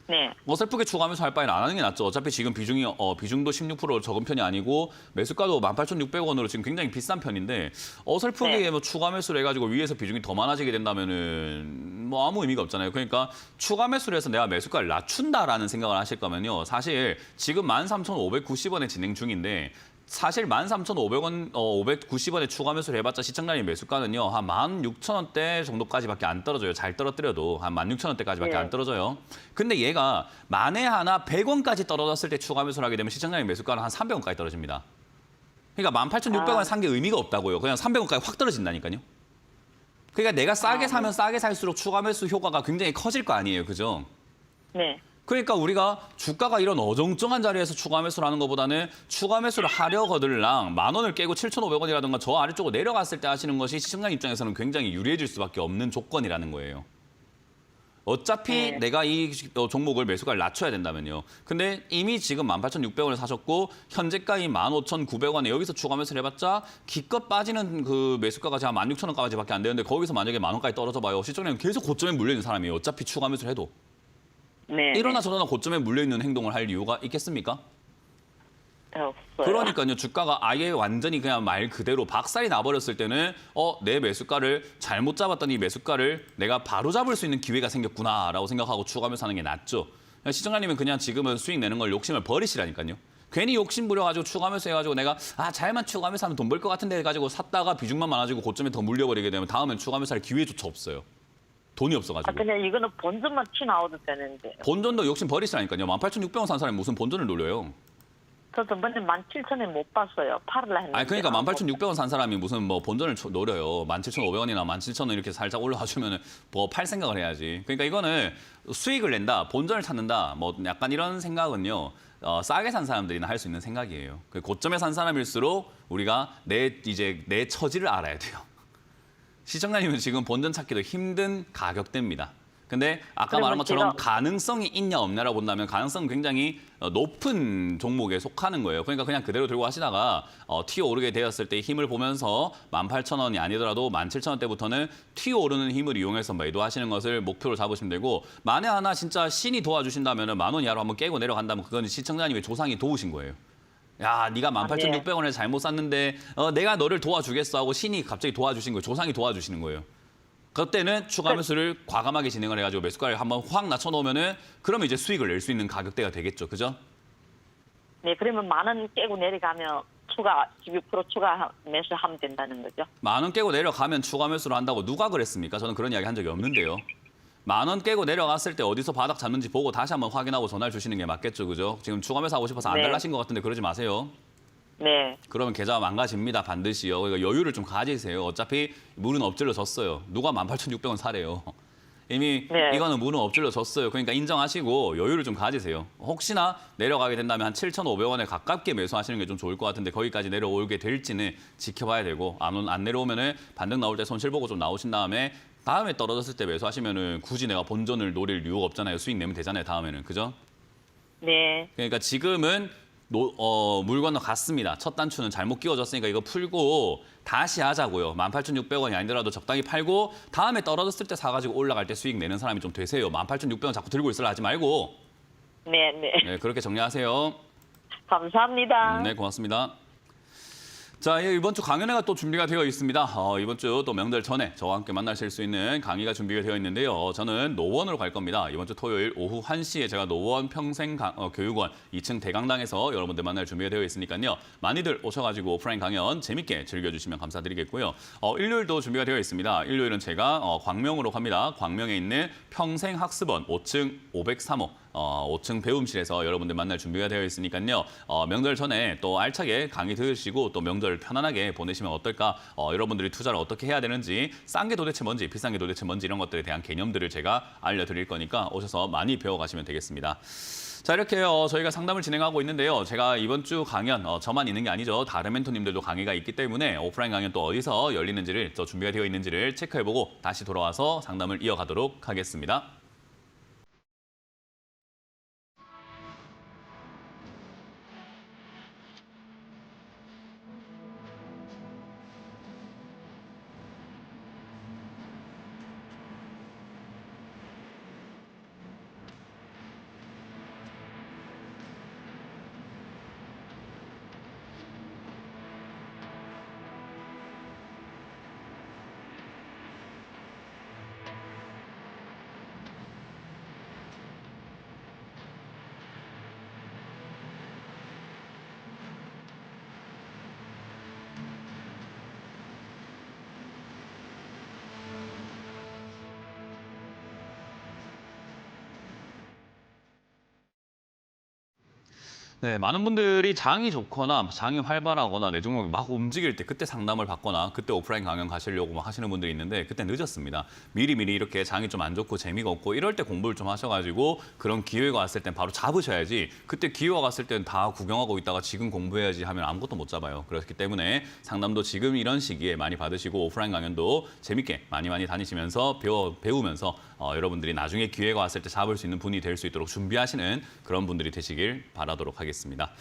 D: 네.
A: 어설프게 추가하면서 할 바에는 안 하는 게 낫죠. 어차피 지금 비중도 16% 적은 편이 아니고 매수가도 18,600원으로 지금 굉장히 비싼 편인데 어설프게
D: 네.
A: 뭐 추가 매수를 해가지고 위에서 비중이 더 많아지게 된다면은 뭐 아무 의미가 없잖아요. 그러니까 추가 매수를 해서 내가 매수가를 낮춘다라는 생각을 하실 거면요. 사실 지금 13,590원에 진행 중인데 사실 13,500원, 590원에 추가 매수를 해봤자 시청자님 매수가는요. 한 16,000원대 정도까지밖에 안 떨어져요. 잘 떨어뜨려도 한 16,000원대까지밖에
D: 네.
A: 안 떨어져요. 근데 얘가 만에 하나 100원까지 떨어졌을 때 추가 매수를 하게 되면 시청자님 매수가는 한 300원까지 떨어집니다. 그러니까 18,600원 산 게 의미가 없다고요. 그냥 300원까지 확 떨어진다니까요. 그러니까 내가 싸게 사면 싸게 살수록 추가 매수 효과가 굉장히 커질 거 아니에요. 그죠?
D: 네.
A: 그러니까 우리가 주가가 이런 어정쩡한 자리에서 추가 매수를 하는 것보다는 추가 매수를 하려거들랑 10,000원을 깨고 7,500원이라든가 저 아래쪽으로 내려갔을 때 하시는 것이 시청자 입장에서는 굉장히 유리해질 수밖에 없는 조건이라는 거예요. 어차피
D: 네.
A: 내가 이 종목을 매수가를 낮춰야 된다면요. 근데 이미 지금 18,600원을 사셨고 현재가인 15,900원에 여기서 추가 매수를 해봤자 기껏 빠지는 그 매수가가 한 16,000원까지밖에 안 되는데 거기서 만약에 10,000원까지 떨어져 봐요. 시청자는 계속 고점에 물려있는 사람이에요. 어차피 추가 매수를 해도.
D: 네.
A: 이러나 저러나 고점에 물려있는 행동을 할 이유가 있겠습니까?
D: 없어요.
A: 그러니까요. 주가가 아예 완전히 그냥 말 그대로 박살이 나버렸을 때는 내 매수가를 잘못 잡았던 이 매수가를 내가 바로 잡을 수 있는 기회가 생겼구나라고 생각하고 추가하면서 하는 게 낫죠. 시청자님은 그냥 지금은 수익 내는 걸 욕심을 버리시라니까요. 괜히 욕심 부려가지고 추가하면서 해가지고 내가 잘만 추가하면서 하면 돈 벌 것 같은데 해가지고 샀다가 비중만 많아지고 고점에 더 물려버리게 되면 다음엔 추가하면서 할 기회조차 없어요. 돈이 없어가지고.
D: 그냥 이거는 본전만 튀 나와도 되는데.
A: 본전도 욕심 버리시라니까요. 18,600원 산 사람이 무슨 본전을 노려요.
D: 저도 먼저 17,000원 못 봤어요. 팔을라 했는데.
A: 아니 그러니까 18,600원 산 사람이 무슨 뭐 본전을 노려요. 17,500원이나 17,000원 이렇게 살짝 올라가 주면은 뭐 팔 생각을 해야지. 그러니까 이거는 수익을 낸다, 본전을 찾는다, 뭐 약간 이런 생각은요. 싸게 산 사람들이나 할 수 있는 생각이에요. 그 고점에 산 사람일수록 우리가 내 처지를 알아야 돼요. 시청자님은 지금 본전 찾기도 힘든 가격대입니다. 근데 아까 말한 것처럼 가능성이 있냐 없냐라고 본다면 가능성은 굉장히 높은 종목에 속하는 거예요. 그러니까 그냥 그대로 들고 하시다가 튀어 오르게 되었을 때 힘을 보면서 18,000원이 아니더라도 17,000원대부터는 튀어 오르는 힘을 이용해서 매도하시는 것을 목표로 잡으시면 되고 만에 하나 진짜 신이 도와주신다면 10,000원 이하로 한번 깨고 내려간다면 그건 시청자님의 조상이 도우신 거예요. 야, 네가 18,600원에 잘못 샀는데 내가 너를 도와주겠어 하고 신이 갑자기 도와주신 거예요. 조상이 도와주시는 거예요. 그때는 추가 매수를 과감하게 진행을 해가지고 매수가를 한번 확 낮춰놓으면은 그러면 이제 수익을 낼 수 있는 가격대가 되겠죠, 그죠?
D: 네, 그러면 10,000원 깨고 내려가면 추가 12% 추가 매수하면 된다는 거죠.
A: 10,000원 깨고 내려가면 추가 매수를 한다고 누가 그랬습니까? 저는 그런 이야기 한 적이 없는데요. 10,000원 깨고 내려갔을 때 어디서 바닥 잡는지 보고 다시 한번 확인하고 전화를 주시는 게 맞겠죠, 그죠? 지금 추가 매수 하고 싶어서 안
D: 네.
A: 달라신 것 같은데 그러지 마세요.
D: 네.
A: 그러면 계좌 망가집니다, 반드시요. 그러니까 여유를 좀 가지세요. 어차피 물은 엎질러졌어요. 누가 18,600원 사래요. 이미
D: 네.
A: 이거는 물은 엎질러졌어요. 그러니까 인정하시고 여유를 좀 가지세요. 혹시나 내려가게 된다면 한 7,500원에 가깝게 매수하시는 게 좀 좋을 것 같은데 거기까지 내려오게 될지는 지켜봐야 되고 안 내려오면은 반등 나올 때 손실 보고 좀 나오신 다음에 떨어졌을 때 매수하시면은 굳이 내가 본전을 노릴 이유가 없잖아요. 수익 내면 되잖아요, 다음에는. 그죠?
D: 네.
A: 그러니까 지금은 물 건너 갔습니다. 첫 단추는 잘못 끼워졌으니까 이거 풀고 다시 하자고요. 18,600원이 아니더라도 적당히 팔고 다음에 떨어졌을 때 사가지고 올라갈 때 수익 내는 사람이 좀 되세요. 18,600원 자꾸 들고 있으려 하지 말고.
D: 네, 네.
A: 네, 그렇게 정리하세요.
D: 감사합니다.
A: 네, 고맙습니다. 자, 이번 주 강연회가 또 준비가 되어 있습니다. 이번 주 또 명절 전에 저와 함께 만나실 수 있는 강의가 준비가 되어 있는데요. 저는 노원으로 갈 겁니다. 이번 주 토요일 오후 1시에 제가 노원 평생교육원 2층 대강당에서 여러분들 만날 준비가 되어 있으니까요. 많이들 오셔가지고 오프라인 강연 재밌게 즐겨주시면 감사드리겠고요. 일요일도 준비가 되어 있습니다. 일요일은 제가 광명으로 갑니다. 광명에 있는 평생학습원 5층 503호 5층 배움실에서 여러분들 만날 준비가 되어 있으니까요. 명절 전에 또 알차게 강의 들으시고 또 명절 편안하게 보내시면 어떨까? 여러분들이 투자를 어떻게 해야 되는지, 싼 게 도대체 뭔지, 비싼 게 도대체 뭔지 이런 것들에 대한 개념들을 제가 알려드릴 거니까 오셔서 많이 배워가시면 되겠습니다. 자, 이렇게 저희가 상담을 진행하고 있는데요. 제가 이번 주 강연 저만 있는 게 아니죠. 다른 멘토님들도 강의가 있기 때문에 오프라인 강연 또 어디서 열리는지를 또 준비가 되어 있는지를 체크해보고 다시 돌아와서 상담을 이어가도록 하겠습니다. 네, 많은 분들이 장이 좋거나 장이 활발하거나 내 종목이 막 움직일 때 그때 상담을 받거나 그때 오프라인 강연 가시려고 막 하시는 분들이 있는데 그때 늦었습니다. 미리미리 이렇게 장이 좀 안 좋고 재미가 없고 이럴 때 공부를 좀 하셔가지고 그런 기회가 왔을 땐 바로 잡으셔야지 그때 기회가 왔을 땐 다 구경하고 있다가 지금 공부해야지 하면 아무것도 못 잡아요. 그렇기 때문에 상담도 지금 이런 시기에 많이 받으시고 오프라인 강연도 재밌게 많이 다니시면서 배우면서 여러분들이 나중에 기회가 왔을 때 잡을 수 있는 분이 될 수 있도록 준비하시는 그런 분들이 되시길 바라도록 하겠습니다.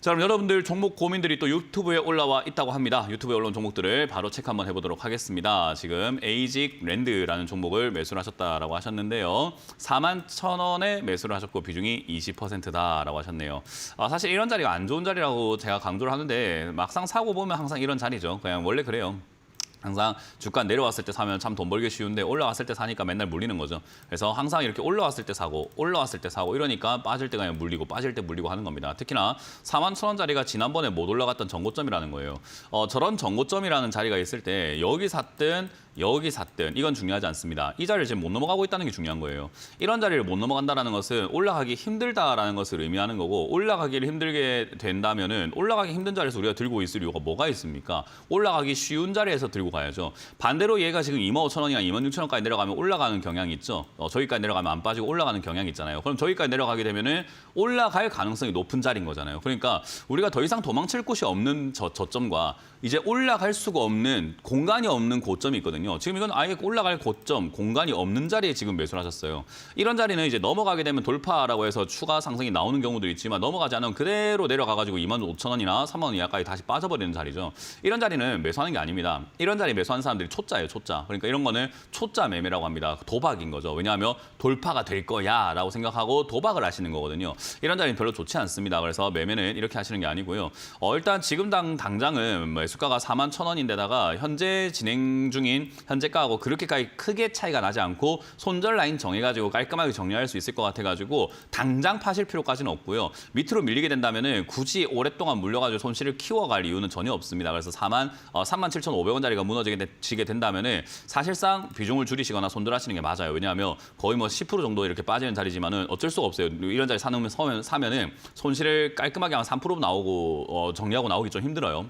A: 자, 그럼 여러분들 종목 고민들이 또 유튜브에 올라와 있다고 합니다. 유튜브에 올라온 종목들을 바로 체크 한번 해보도록 하겠습니다. 지금 에이직 랜드라는 종목을 매수를 하셨다라고 하셨는데요. 41,000원에 매수를 하셨고 비중이 20%다라고 하셨네요. 사실 이런 자리가 안 좋은 자리라고 제가 강조를 하는데 막상 사고 보면 항상 이런 자리죠. 그냥 원래 그래요. 항상 주가 내려왔을 때 사면 참 돈 벌기 쉬운데 올라왔을 때 사니까 맨날 물리는 거죠. 그래서 항상 이렇게 올라왔을 때 사고 올라왔을 때 사고 이러니까 빠질 때 그냥 물리고 빠질 때 물리고 하는 겁니다. 특히나 41,000원짜리가 지난번에 못 올라갔던 전고점이라는 거예요. 저런 전고점이라는 자리가 있을 때 여기 샀든 여기 샀든 이건 중요하지 않습니다. 이 자리를 지금 못 넘어가고 있다는 게 중요한 거예요. 이런 자리를 못 넘어간다는 것은 올라가기 힘들다라는 것을 의미하는 거고 올라가기를 힘들게 된다면은 올라가기 힘든 자리에서 우리가 들고 있을 이유가 뭐가 있습니까? 올라가기 쉬운 자리에서 들고 가야죠. 반대로 얘가 지금 25,000원이나 26,000원까지 내려가면 올라가는 경향이 있죠. 저기까지 내려가면 안 빠지고 올라가는 경향이 있잖아요. 그럼 저기까지 내려가게 되면은 올라갈 가능성이 높은 자리인 거잖아요. 그러니까 우리가 더 이상 도망칠 곳이 없는 저점과 이제 올라갈 수가 없는 공간이 없는 고점이 있거든요. 지금 이건 아예 올라갈 고점, 공간이 없는 자리에 지금 매수를 하셨어요. 이런 자리는 이제 넘어가게 되면 돌파라고 해서 추가 상승이 나오는 경우도 있지만 넘어가지 않으면 그대로 내려가가지고 25,000원이나 3만 원 이하까지 다시 빠져버리는 자리죠. 이런 자리는 매수하는 게 아닙니다. 이런 자리 매수하는 사람들이 초짜예요, 초짜. 그러니까 이런 거는 초짜 매매라고 합니다. 도박인 거죠. 왜냐하면 돌파가 될 거야라고 생각하고 도박을 하시는 거거든요. 이런 자리는 별로 좋지 않습니다. 그래서 매매는 이렇게 하시는 게 아니고요. 일단 지금 당장은 매수가가 41,000원인데다가 현재 진행 중인 현재가하고 그렇게까지 크게 차이가 나지 않고 손절 라인 정해가지고 깔끔하게 정리할 수 있을 것 같아가지고 당장 파실 필요까지는 없고요. 밑으로 밀리게 된다면은 굳이 오랫동안 물려가지고 손실을 키워갈 이유는 전혀 없습니다. 그래서 37,500원짜리가 무너지게 된다면은 사실상 비중을 줄이시거나 손절하시는 게 맞아요. 왜냐하면 거의 뭐 10% 정도 이렇게 빠지는 자리지만은 어쩔 수가 없어요. 이런 자리 사면은 손실을 깔끔하게 한 3% 나오고 정리하고 나오기 좀 힘들어요.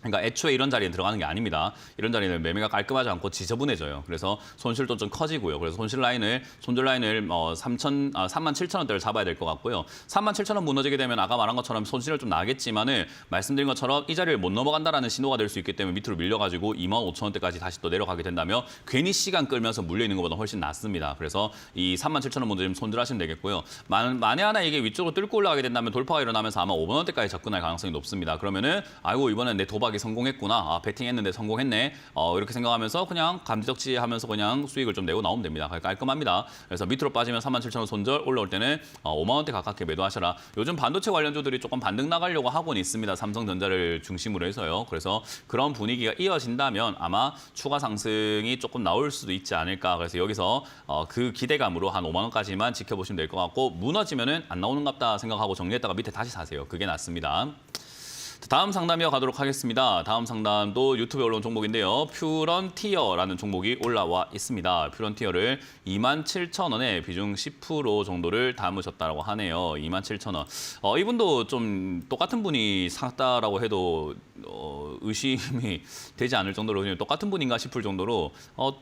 A: 그러니까 애초에 이런 자리에 들어가는 게 아닙니다. 이런 자리는 매매가 깔끔하지 않고 지저분해져요. 그래서 손실도 좀 커지고요. 그래서 손절 라인을 37,000원대를 잡아야 될 것 같고요. 37,000원 무너지게 되면 아까 말한 것처럼 손실을 좀 나겠지만은 말씀드린 것처럼 이 자리를 못 넘어간다라는 신호가 될 수 있기 때문에 밑으로 밀려가지고 25,000원대까지 다시 또 내려가게 된다면 괜히 시간 끌면서 물려 있는 것보다 훨씬 낫습니다. 그래서 이 37,000원 무너지면 손절하시면 되겠고요. 만에 하나 이게 위쪽으로 뚫고 올라가게 된다면 돌파가 일어나면서 아마 5만 원대까지 접근할 가능성이 높습니다. 그러면은 아이고 이번엔 내 도박이 성공했구나. 배팅했는데 성공했네. 이렇게 생각하면서 그냥 감지적지하면서 그냥 수익을 좀 내고 나오면 됩니다. 깔끔합니다. 그래서 밑으로 빠지면 37,000원 손절, 올라올 때는 5만 원대 가깝게 매도하셔라. 요즘 반도체 관련주들이 조금 반등 나가려고 하고는 있습니다. 삼성전자를 중심으로 해서요. 그래서 그런 분위기가 이어진다면 아마 추가 상승이 조금 나올 수도 있지 않을까. 그래서 여기서 그 기대감으로 한 5만 원까지만 지켜보시면 될 것 같고 무너지면은 안 나오는갑다 생각하고 정리했다가 밑에 다시 사세요. 그게 낫습니다. 다음 상담 이어가도록 하겠습니다. 다음 상담도 유튜브에 올라온 종목인데요. 퓨런티어라는 종목이 올라와 있습니다. 퓨런티어를 27,000원에 비중 10% 정도를 담으셨다고 하네요. 27,000원. 이분도 좀 똑같은 분이 샀다라고 해도 의심이 되지 않을 정도로 그냥 똑같은 분인가 싶을 정도로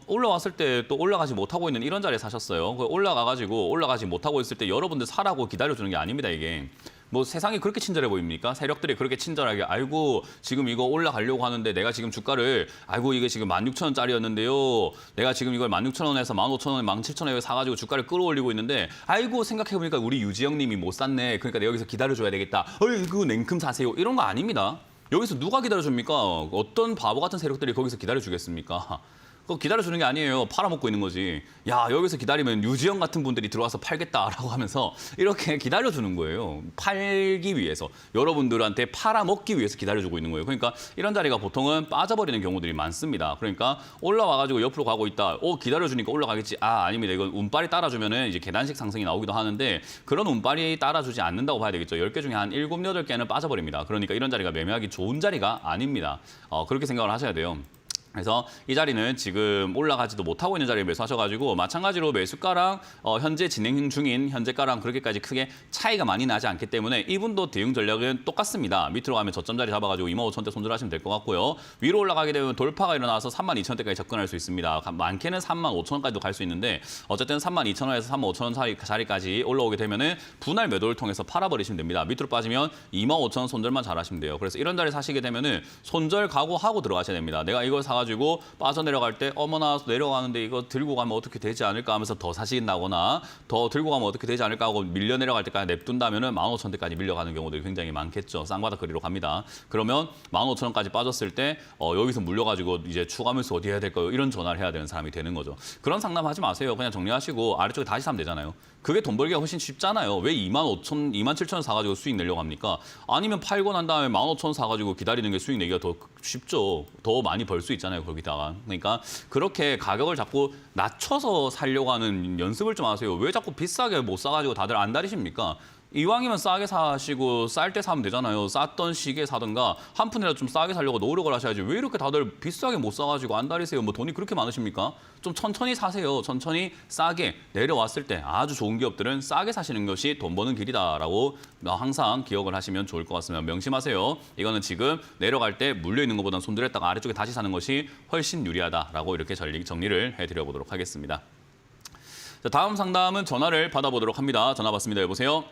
A: 올라왔을 때 또 올라가지 못하고 있는 이런 자리에 사셨어요. 올라가가지고 올라가지 못하고 있을 때 여러분들 사라고 기다려주는 게 아닙니다, 이게. 뭐 세상이 그렇게 친절해 보입니까? 세력들이 그렇게 친절하게 아이고 지금 이거 올라가려고 하는데 내가 지금 주가를 아이고 이게 지금 16,000원짜리였는데요. 내가 지금 이걸 16,000원에서 15,000원에 17,000원에 사가지고 주가를 끌어올리고 있는데 아이고 생각해보니까 우리 유지영 님이 못 샀네. 그러니까 내가 여기서 기다려줘야 되겠다. 그거 냉큼 사세요. 이런 거 아닙니다. 여기서 누가 기다려줍니까? 어떤 바보 같은 세력들이 거기서 기다려주겠습니까? 그거 기다려주는 게 아니에요. 팔아먹고 있는 거지. 야, 여기서 기다리면 유지영 같은 분들이 들어와서 팔겠다라고 하면서 이렇게 기다려주는 거예요. 팔기 위해서. 여러분들한테 팔아먹기 위해서 기다려주고 있는 거예요. 그러니까 이런 자리가 보통은 빠져버리는 경우들이 많습니다. 그러니까 올라와가지고 옆으로 가고 있다. 기다려주니까 올라가겠지. 아닙니다. 이건 운빨이 따라주면은 이제 계단식 상승이 나오기도 하는데 그런 운빨이 따라주지 않는다고 봐야 되겠죠. 10개 중에 한 7, 8개는 빠져버립니다. 그러니까 이런 자리가 매매하기 좋은 자리가 아닙니다. 그렇게 생각을 하셔야 돼요. 그래서 이 자리는 지금 올라가지도 못하고 있는 자리에 매수하셔가지고 마찬가지로 매수가랑 현재 진행 중인 현재가랑 그렇게까지 크게 차이가 많이 나지 않기 때문에 이분도 대응 전략은 똑같습니다. 밑으로 가면 저점 자리 잡아가지고 25,000원대 손절하시면 될 것 같고요. 위로 올라가게 되면 돌파가 일어나서 32,000원대까지 접근할 수 있습니다. 많게는 35,000원까지도 갈 수 있는데 어쨌든 32,000원에서 35,000원 자리까지 올라오게 되면은 분할 매도를 통해서 팔아버리시면 됩니다. 밑으로 빠지면 25,000원 손절만 잘하시면 돼요. 그래서 이런 자리 사시게 되면은 손절 각오하고 들어가셔야 됩니다. 내가 이걸 사가지고 빠져 내려갈 때 어머나 내려가는데 이거 들고 가면 어떻게 되지 않을까 하면서 더 사신다거나 더 들고 가면 어떻게 되지 않을까 하고 밀려 내려갈 때까지 냅둔다면은 15,000원대까지 밀려가는 경우들이 굉장히 많겠죠. 쌍바닥 거리로 갑니다. 그러면 15,000원까지 빠졌을 때 여기서 물려가지고 이제 추가 매수 어디 해야 될까요? 이런 전화를 해야 되는 사람이 되는 거죠. 그런 상담하지 마세요. 그냥 정리하시고 아래쪽에 다시 사면 되잖아요. 그게 돈 벌기가 훨씬 쉽잖아요. 왜 27,000원 사가지고 수익 내려고 합니까? 아니면 팔고 난 다음에 15,000원 사가지고 기다리는 게 수익 내기가 더 쉽죠. 더 많이 벌 수 있잖아요. 거기다가. 그러니까 그렇게 가격을 자꾸 낮춰서 살려고 하는 연습을 좀 하세요. 왜 자꾸 비싸게 못 사가지고 다들 안달이십니까? 이왕이면 싸게 사시고 쌀 때 사면 되잖아요. 쌌던 시기에 사든가 한 푼이라도 좀 싸게 사려고 노력을 하셔야지. 왜 이렇게 다들 비싸게 못 사가지고 안달이세요? 뭐 돈이 그렇게 많으십니까? 좀 천천히 사세요. 천천히 싸게 내려왔을 때 아주 좋은 기업들은 싸게 사시는 것이 돈 버는 길이다라고 항상 기억을 하시면 좋을 것 같습니다. 명심하세요. 이거는 지금 내려갈 때 물려 있는 것보다는 손들었다가 아래쪽에 다시 사는 것이 훨씬 유리하다라고 이렇게 정리를 해드려 보도록 하겠습니다. 자, 다음 상담은 전화를 받아보도록 합니다. 전화 받습니다. 여보세요?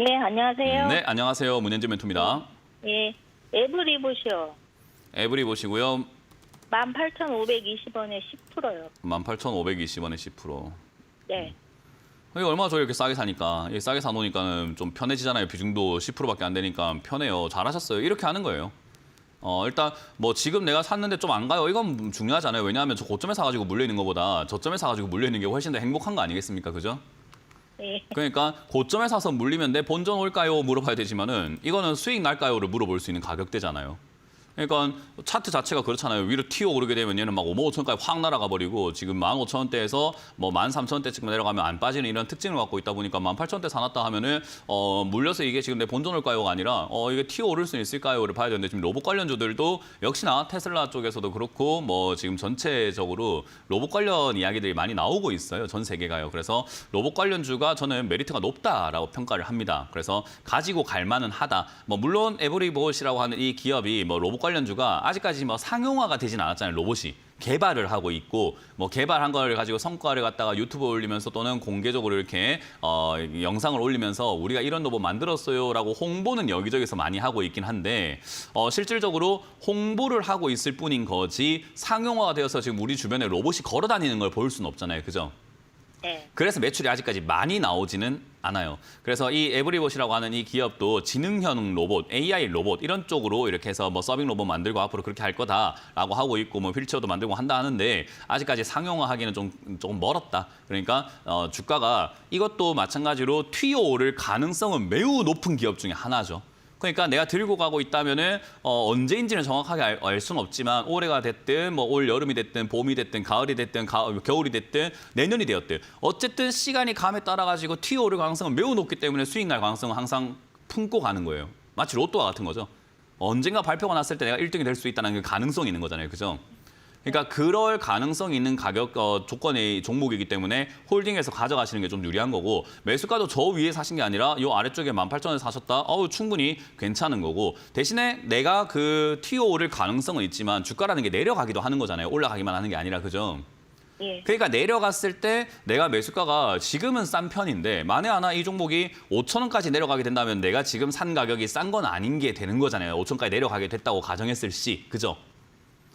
D: 예, 안녕하세요.
A: 네, 안녕하세요. 문현진 멘토입니다.
D: 예, 에브리봇이요.
A: 에브리 보시고요.
D: 18,520원에 10%요.
A: 18,520원에 10%.
D: 네.
A: 이게 얼마나 좋아요. 이렇게 싸게 사니까. 이게 싸게 사놓으니까는 좀 편해지잖아요. 비중도 10%밖에 안 되니까 편해요. 잘하셨어요. 이렇게 하는 거예요. 일단 뭐 지금 내가 샀는데 좀 안 가요. 이건 중요하잖아요. 왜냐하면 저 고점에 사가지고 물려있는 것보다 저점에 사가지고 물려있는 게 훨씬 더 행복한 거 아니겠습니까? 그죠?
D: 예.
A: 그러니까 고점에 사서 물리면 내 본전 올까요? 물어봐야 되지만은 이거는 수익 날까요?를 물어볼 수 있는 가격대잖아요. 그러니까 차트 자체가 그렇잖아요. 위로 튀어오르게 되면 얘는 막 55,000원까지 확 날아가 버리고 지금 15,000원대에서 뭐 13,000원대쯤 내려가면 안 빠지는 이런 특징을 갖고 있다 보니까 18,000원대 사놨다 하면은 물려서 이게 지금 내 본전 올까요가 아니라 이게 튀어오를 수 있을까요를 봐야 되는데 지금 로봇 관련주들도 역시나 테슬라 쪽에서도 그렇고 뭐 지금 전체적으로 로봇 관련 이야기들이 많이 나오고 있어요. 전 세계가요. 그래서 로봇 관련주가 저는 메리트가 높다라고 평가를 합니다. 그래서 가지고 갈 만은 하다. 뭐 물론 에브리봇이라고 하는 이 기업이 뭐 로봇 관련주가 아직까지 뭐 상용화가 되진 않았잖아요. 로봇이 개발을 하고 있고 뭐 개발한 걸 가지고 성과를 갖다가 유튜브에 올리면서 또는 공개적으로 이렇게 영상을 올리면서 우리가 이런 로봇 만들었어요라고 홍보는 여기저기서 많이 하고 있긴 한데 실질적으로 홍보를 하고 있을 뿐인 거지 상용화가 되어서 지금 우리 주변에 로봇이 걸어 다니는 걸 볼 수는 없잖아요. 그죠?
D: 네.
A: 그래서 매출이 아직까지 많이 나오지는 않아요. 그래서 이 에브리봇이라고 하는 이 기업도 지능형 로봇, AI 로봇 이런 쪽으로 이렇게 해서 뭐 서빙 로봇 만들고 앞으로 그렇게 할 거다라고 하고 있고 뭐 휠체어도 만들고 한다 하는데 아직까지 상용화하기는 조금 멀었다. 그러니까 주가가 이것도 마찬가지로 튀어오를 가능성은 매우 높은 기업 중에 하나죠. 그러니까 내가 들고 가고 있다면은 언제인지는 정확하게 알 수는 없지만 올해가 됐든 뭐 올 여름이 됐든 봄이 됐든 가을이 됐든 겨울이 됐든 내년이 되었든 어쨌든 시간이 감에 따라 가지고 튀어오를 가능성은 매우 높기 때문에 수익 날 가능성은 항상 품고 가는 거예요. 마치 로또와 같은 거죠. 언젠가 발표가 났을 때 내가 1등이 될 수 있다는 그 가능성이 있는 거잖아요. 그죠? 그러니까 그럴 가능성이 있는 가격 조건의 종목이기 때문에 홀딩해서 가져가시는 게 좀 유리한 거고 매수가도 저 위에 사신 게 아니라 이 아래쪽에 18,000원에 사셨다. 충분히 괜찮은 거고 대신에 내가 그 튀어오를 가능성은 있지만 주가라는 게 내려가기도 하는 거잖아요. 올라가기만 하는 게 아니라 그죠?
D: 예.
A: 그러니까 내려갔을 때 내가 매수가가 지금은 싼 편인데 만에 하나 이 종목이 5,000원까지 내려가게 된다면 내가 지금 산 가격이 싼 건 아닌 게 되는 거잖아요. 5,000원까지 내려가게 됐다고 가정했을 시. 그죠?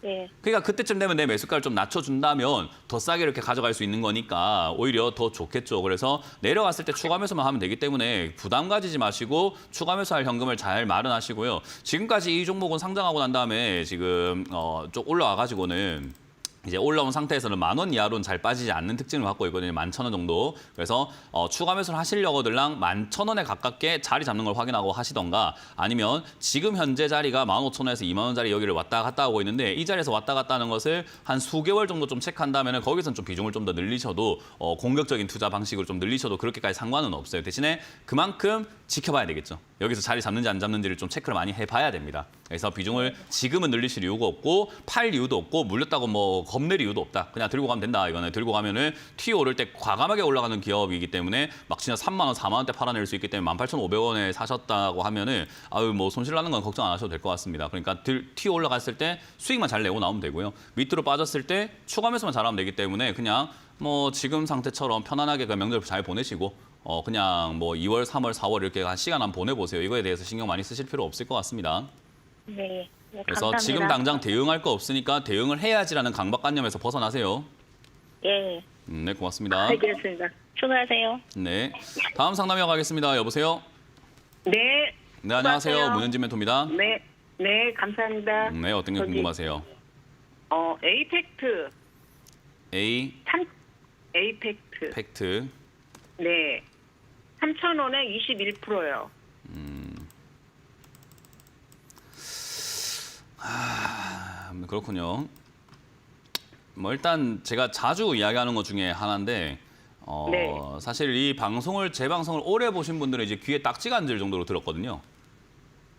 D: 예.
A: 그러니까 그때쯤 되면 내 매수가를 좀 낮춰준다면 더 싸게 이렇게 가져갈 수 있는 거니까 오히려 더 좋겠죠. 그래서 내려갔을 때 추가 매수만 하면 되기 때문에 부담 가지지 마시고 추가 매수할 현금을 잘 마련하시고요. 지금까지 이 종목은 상장하고 난 다음에 지금 좀 올라와가지고는 이제 올라온 상태에서는 10,000원 이하로는 잘 빠지지 않는 특징을 갖고 있거든요. 11,000원 정도. 그래서 추가 매수를 하시려고들랑 11,000원에 가깝게 자리 잡는 걸 확인하고 하시던가 아니면 지금 현재 자리가 15,000원에서 20,000원짜리 여기를 왔다 갔다 하고 있는데 이 자리에서 왔다 갔다 하는 것을 한 수개월 정도 좀 체크한다면 거기서는 좀 비중을 좀 더 늘리셔도 공격적인 투자 방식으로 좀 늘리셔도 그렇게까지 상관은 없어요. 대신에 그만큼 지켜봐야 되겠죠. 여기서 자리 잡는지 안 잡는지를 좀 체크를 많이 해봐야 됩니다. 그래서 비중을 지금은 늘리실 이유가 없고 팔 이유도 없고 물렸다고 뭐 겁낼 이유도 없다. 그냥 들고 가면 된다. 이거는 들고 가면은 튀어오를 때 과감하게 올라가는 기업이기 때문에 막 진짜 3만 원, 4만 원대 팔아낼 수 있기 때문에 18,500원에 사셨다고 하면은 뭐 손실 나는 건 걱정 안 하셔도 될 것 같습니다. 그러니까 튀어 올라갔을 때 수익만 잘 내고 나오면 되고요. 밑으로 빠졌을 때 추가 매수만 잘하면 되기 때문에 그냥 뭐 지금 상태처럼 편안하게 그 명절 잘 보내시고 그냥 뭐 2월, 3월, 4월 이렇게 한 시간 한번 보내보세요. 이거에 대해서 신경 많이 쓰실 필요 없을 것 같습니다.
D: 네. 네,
A: 그래서
D: 감사합니다.
A: 지금 당장 대응할 거 없으니까 대응을 해야지라는 강박관념에서 벗어나세요.
D: 예.
A: 네, 고맙습니다.
D: 알겠습니다. 수고하세요.
A: 네, 다음 상담 이어가겠습니다. 여보세요?
B: 네.
A: 네, 안녕하세요.
B: 수고하세요.
A: 문현진 멘토입니다.
B: 네. 네, 감사합니다.
A: 네, 어떤 게
B: 저기,
A: 궁금하세요?
B: 에이펙트. 에이펙트.
A: 팩트.
B: 네. 3,000원에 21%요.
A: 그렇군요. 뭐 일단 제가 자주 이야기하는 것 중에 하나인데
B: 네.
A: 사실 이 방송을 제 방송을 오래 보신 분들은 이제 귀에 딱지가 앉을 정도로 들었거든요.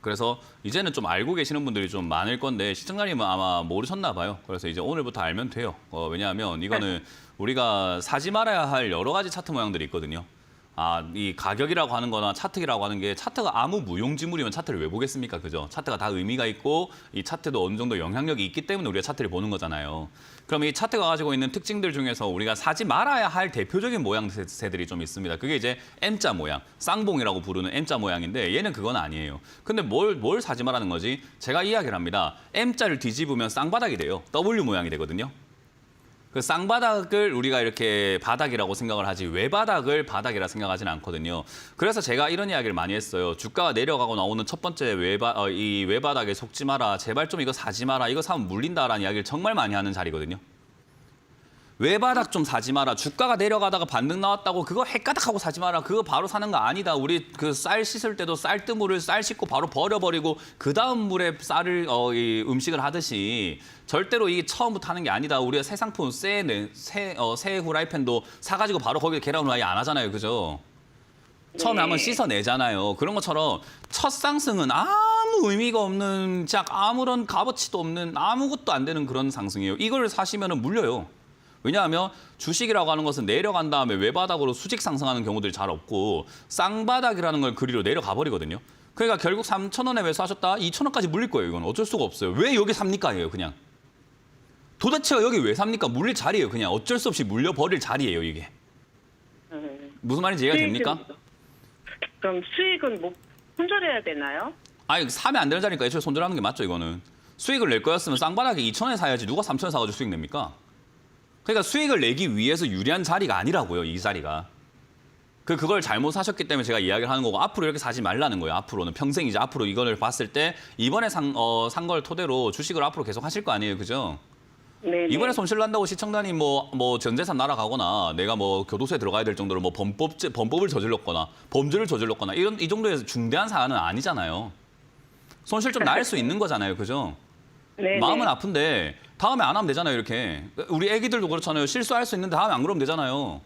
A: 그래서 이제는 좀 알고 계시는 분들이 좀 많을 건데 시청자님은 아마 모르셨나 봐요. 그래서 이제 오늘부터 알면 돼요. 왜냐하면 이거는 우리가 사지 말아야 할 여러 가지 차트 모양들이 있거든요. 이 가격이라고 하는 거나 차트라고 하는 게 차트가 아무 무용지물이면 차트를 왜 보겠습니까? 그죠? 차트가 다 의미가 있고 이 차트도 어느 정도 영향력이 있기 때문에 우리가 차트를 보는 거잖아요. 그럼 이 차트가 가지고 있는 특징들 중에서 우리가 사지 말아야 할 대표적인 모양새들이 좀 있습니다. 그게 이제 M자 모양, 쌍봉이라고 부르는 M자 모양인데 얘는 그건 아니에요. 근데 뭘 사지 말라는 거지? 제가 이야기를 합니다. M자를 뒤집으면 쌍바닥이 돼요. W 모양이 되거든요. 그 쌍바닥을 우리가 이렇게 바닥이라고 생각을 하지 외바닥을 바닥이라 생각하지는 않거든요. 그래서 제가 이런 이야기를 많이 했어요. 주가가 내려가고 나오는 첫 번째 이 외바닥에 속지 마라. 제발 좀 이거 사지 마라. 이거 사면 물린다라는 이야기를 정말 많이 하는 자리거든요. 외바닥 좀 사지 마라. 주가가 내려가다가 반등 나왔다고 그거 헷가닥하고 사지 마라. 그거 바로 사는 거 아니다. 우리 그 쌀 씻을 때도 쌀뜨물을 쌀 씻고 바로 버려버리고 그 다음 물에 쌀을 이 음식을 하듯이 절대로 이게 처음부터 하는 게 아니다. 우리가 새 상품 새 후라이팬도 사가지고 바로 거기에 계란을 아예 안 하잖아요. 그죠? 처음에 한번 씻어내잖아요. 그런 것처럼 첫 상승은 아무 의미가 없는 아무런 값어치도 없는 아무것도 안 되는 그런 상승이에요. 이걸 사시면 물려요. 왜냐하면 주식이라고 하는 것은 내려간 다음에 외바닥으로 수직 상승하는 경우들이 잘 없고 쌍바닥이라는 걸 그리로 내려가 버리거든요. 그러니까 결국 3,000원에 매수하셨다 2,000원까지 물릴 거예요. 이건 어쩔 수가 없어요. 왜 여기 삽니까? 예요 그냥. 도대체 여기 왜 삽니까? 물릴 자리예요. 그냥 어쩔 수 없이 물려버릴 자리예요. 이게. 무슨 말인지 이해가 됩니까?
B: 그럼 수익은 뭐 손절해야 되나요?
A: 아니 사면 안 되는 자리니까 애초에 손절하는 게 맞죠. 이거는. 수익을 낼 거였으면 쌍바닥에 2,000원에 사야지 누가 3,000원에 사가지고 수익 냅니까? 그러니까 수익을 내기 위해서 유리한 자리가 아니라고요. 이 자리가. 그걸 잘못 사셨기 때문에 제가 이야기를 하는 거고 앞으로 이렇게 사지 말라는 거예요. 앞으로는 평생 이제 앞으로 이거를 봤을 때 이번에 산 걸 토대로 주식을 앞으로 계속 하실 거 아니에요. 그죠?
B: 네.
A: 이번에 손실 난다고 시청자님 뭐 전재산 날아가거나 내가 뭐 교도소에 들어가야 될 정도로 뭐 범법을 저질렀거나 범죄를 저질렀거나 이 정도의 중대한 사안은 아니잖아요. 손실 좀 날 수 있는 거잖아요. 그죠?
B: 네.
A: 마음은 아픈데 다음에 안 하면 되잖아요. 이렇게. 우리 애기들도 그렇잖아요. 실수할 수 있는데 다음에 안 그러면 되잖아요.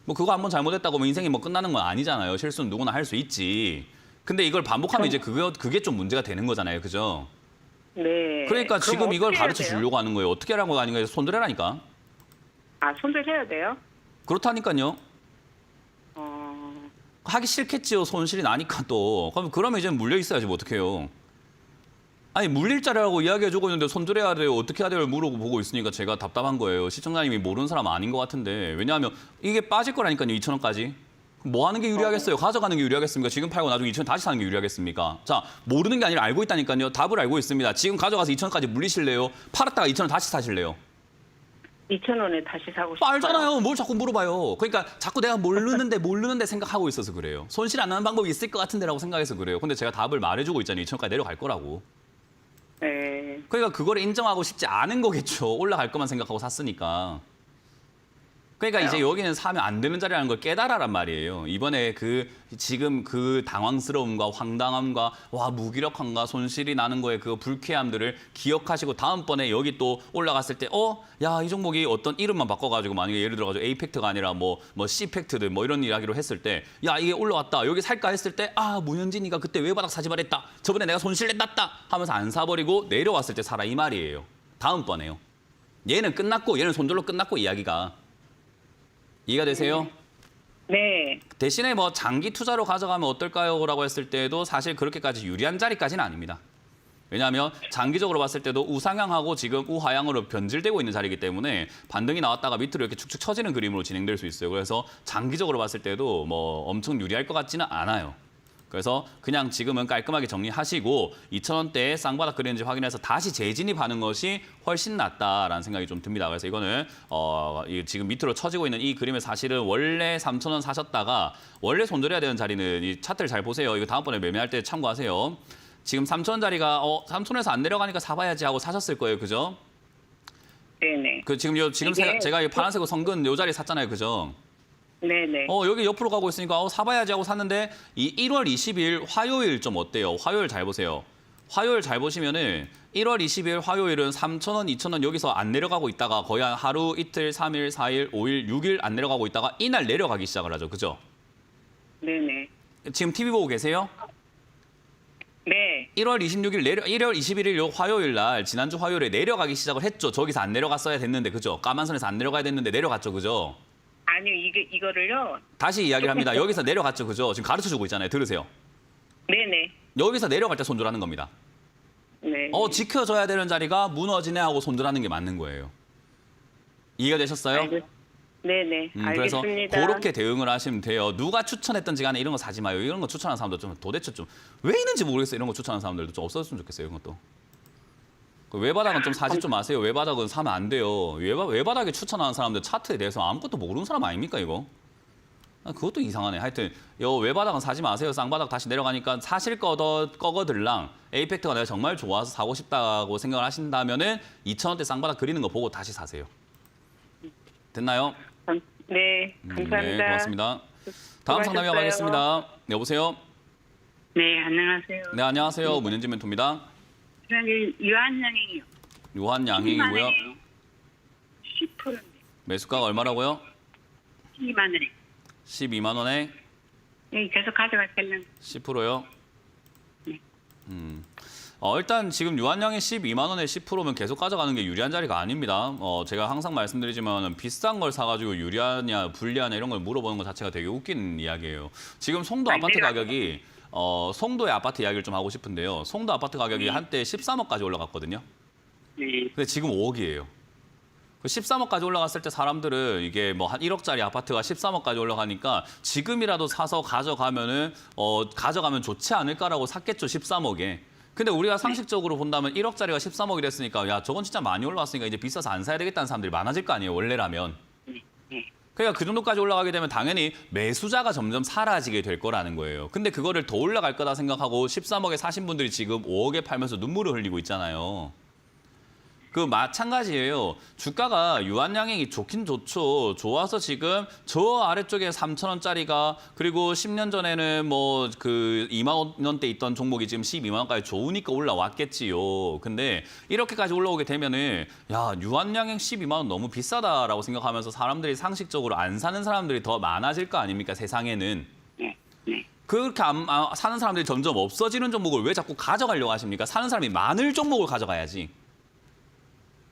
A: 뭐 그거 한번 잘못했다고 뭐 인생이 뭐 끝나는 건 아니잖아요. 실수는 누구나 할 수 있지. 근데 이걸 반복하면 이제 그게 좀 문제가 되는 거잖아요. 그죠?
B: 네.
A: 그러니까 지금 이걸
B: 어떻게
A: 가르쳐
B: 해야 돼요?
A: 주려고 하는 거예요. 어떻게 하라는 거 아닌가요? 손절해라니까.
B: 손절해야 돼요?
A: 그렇다니까요.
B: 어...
A: 하기 싫겠지요. 손실이 나니까 또. 그러면 이제 물려 있어야지 뭐 어떡해요. 아니 물릴 자리라고 이야기해주고 있는데 손절해야 돼요. 어떻게 해야 돼요? 물어보고 있으니까 제가 답답한 거예요. 시청자님이 모르는 사람 아닌 것 같은데. 왜냐하면 이게 빠질 거라니까요. 2,000원까지. 뭐 하는 게 유리하겠어요? 가져가는 게 유리하겠습니까? 지금 팔고 나중에 2,000원 다시 사는 게 유리하겠습니까? 자, 모르는 게 아니라 알고 있다니까요. 답을 알고 있습니다. 지금 가져가서 2,000원까지 물리실래요? 팔았다가 2,000원 다시 사실래요?
B: 2,000원에 다시 사고 싶어요.
A: 알잖아요. 뭘 자꾸 물어봐요. 그러니까 자꾸 내가 모르는데 생각하고 있어서 그래요. 손실 안 나는 방법이 있을 것 같은데라고 생각해서 그래요. 근데 제가 답을 말해주고 있잖아요. 2,000원까지 내려갈 거라고.
B: 네.
A: 그러니까 그걸 인정하고 싶지 않은 거겠죠. 올라갈 것만 생각하고 샀으니까. 그러니까 이제 여기는 사면 안 되는 자리라는 걸 깨달아란 말이에요. 이번에 지금 그 당황스러움과 황당함과 무기력함과 손실이 나는 거에 그 불쾌함들을 기억하시고 다음번에 여기 또 올라갔을 때 야, 이 종목이 어떤 이름만 바꿔가지고 만약에 예를 들어가지고 A팩트가 아니라 뭐 C팩트들 뭐 이런 이야기로 했을 때 야, 이게 올라왔다. 여기 살까 했을 때 문현진이가 그때 외바닥 사지 말했다. 저번에 내가 손실 냈다 하면서 안 사버리고 내려왔을 때 사라 이 말이에요. 다음번에요. 얘는 끝났고 얘는 손절로 끝났고 이야기가. 이해가 되세요?
B: 네.
A: 대신에 뭐 장기 투자로 가져가면 어떨까요? 라고 했을 때도 사실 그렇게까지 유리한 자리까지는 아닙니다. 왜냐하면 장기적으로 봤을 때도 우상향하고 지금 우하향으로 변질되고 있는 자리이기 때문에 반등이 나왔다가 밑으로 이렇게 축축 처지는 그림으로 진행될 수 있어요. 그래서 장기적으로 봤을 때도 뭐 엄청 유리할 것 같지는 않아요. 그래서 그냥 지금은 깔끔하게 정리하시고 2,000원대에 쌍바닥 그리는지 확인해서 다시 재진입하는 것이 훨씬 낫다라는 생각이 좀 듭니다. 그래서 이거는 지금 밑으로 쳐지고 있는 이 그림을 사실은 원래 3,000원 사셨다가 원래 손절해야 되는 자리는 이 차트를 잘 보세요. 이거 다음번에 매매할 때 참고하세요. 지금 3,000원 자리가 3,000원에서 안 내려가니까 사봐야지 하고 사셨을 거예요. 그죠?
B: 네네.
A: 지금
B: 이게
A: 제가 이 파란색으로 성근 요 자리 샀잖아요. 그죠?
B: 네네.
A: 여기 옆으로 가고 있으니까 사봐야지 하고 샀는데 이 1월 20일 화요일 좀 어때요? 화요일 잘 보세요. 화요일 잘 보시면은 1월 20일 화요일은 3,000원, 2,000원 여기서 안 내려가고 있다가 거의 한 하루, 이틀, 3일, 4일, 5일, 6일 안 내려가고 있다가 이날 내려가기 시작을 하죠. 그죠?
B: 네네.
A: 지금 TV 보고 계세요?
B: 네.
A: 1월 21일 요 화요일 날 지난주 화요일에 내려가기 시작을 했죠. 저기서 안 내려갔어야 됐는데 그죠? 까만선에서 안 내려가야 됐는데 내려갔죠. 그죠?
B: 아니요, 이거를요.
A: 다시 이야기를 합니다. 여기서 내려갔죠. 그죠? 지금 가르쳐주고 있잖아요. 들으세요.
B: 네네.
A: 여기서 내려갈 때 손절하는 겁니다.
B: 네.
A: 지켜져야 되는 자리가 무너지네 하고 손절하는 게 맞는 거예요. 이해가 되셨어요?
B: 네네.
A: 그래서
B: 알겠습니다.
A: 그렇게 대응을 하시면 돼요. 누가 추천했던지 간에 이런 거 사지 마요. 이런 거 추천하는 사람도 좀 도대체 좀 왜 있는지 모르겠어요. 이런 거 추천하는 사람들도 좀 없었으면 좋겠어요. 이런 것도. 그 외바닥은 좀 사지 좀 마세요. 외바닥은 사면 안 돼요. 외바닥에 추천하는 사람들 차트에 대해서 아무것도 모르는 사람 아닙니까 이거? 그것도 이상하네. 하여튼 요 외바닥은 사지 마세요. 쌍바닥 다시 내려가니까 사실 꺼거들랑 에이펙트가 내가 정말 좋아서 사고 싶다고 생각을 하신다면은 2,000원대 쌍바닥 그리는 거 보고 다시 사세요. 됐나요?
B: 네. 감사합니다.
A: 네, 고맙습니다. 다음 상담
B: 수고하셨어요.
A: 이어가겠습니다. 여보세요?
B: 네, 안녕하세요.
A: 네, 안녕하세요. 문현진 멘토입니다.
B: 저는 유한양행이요.
A: 요한 양행이고요.
B: 10%인데.
A: 매수가가 얼마라고요?
B: 12만 원에.
A: 12만 원에
B: 네, 계속 가져갈게요.
A: 10%요?
B: 네.
A: 일단 지금 유한양이 12만 원에 10%면 계속 가져가는 게 유리한 자리가 아닙니다. 제가 항상 말씀드리지만 비싼 걸 사가지고 유리하냐 불리하냐 이런 걸 물어보는 것 자체가 되게 웃긴 이야기예요. 지금 송도 아파트 가격이 송도의 아파트 이야기를 좀 하고 싶은데요. 송도 아파트 가격이 한때 13억까지 올라갔거든요.
B: 네.
A: 근데 지금 5억이에요. 그 13억까지 올라갔을 때 사람들은 이게 뭐 한 1억짜리 아파트가 13억까지 올라가니까 지금이라도 사서 가져가면 좋지 않을까라고 샀겠죠. 13억에. 근데 우리가 상식적으로 본다면 1억짜리가 13억이 됐으니까 야 저건 진짜 많이 올라왔으니까 이제 비싸서 안 사야 되겠다는 사람들이 많아질 거 아니에요. 원래라면. 그러니까 그 정도까지 올라가게 되면 당연히 매수자가 점점 사라지게 될 거라는 거예요. 근데 그거를 더 올라갈 거다 생각하고 13억에 사신 분들이 지금 5억에 팔면서 눈물을 흘리고 있잖아요. 그 마찬가지예요. 주가가 유한양행이 좋긴 좋죠. 좋아서 지금 저 아래쪽에 3,000원짜리가 그리고 10년 전에는 뭐 그 2만 원대 있던 종목이 지금 12만 원까지 좋으니까 올라왔겠지요. 근데 이렇게까지 올라오게 되면은 야 유한양행 12만 원 너무 비싸다라고 생각하면서 사람들이 상식적으로 안 사는 사람들이 더 많아질 거 아닙니까 세상에는. 그렇게 사는 사람들이 점점 없어지는 종목을 왜 자꾸 가져가려고 하십니까? 사는 사람이 많을 종목을 가져가야지.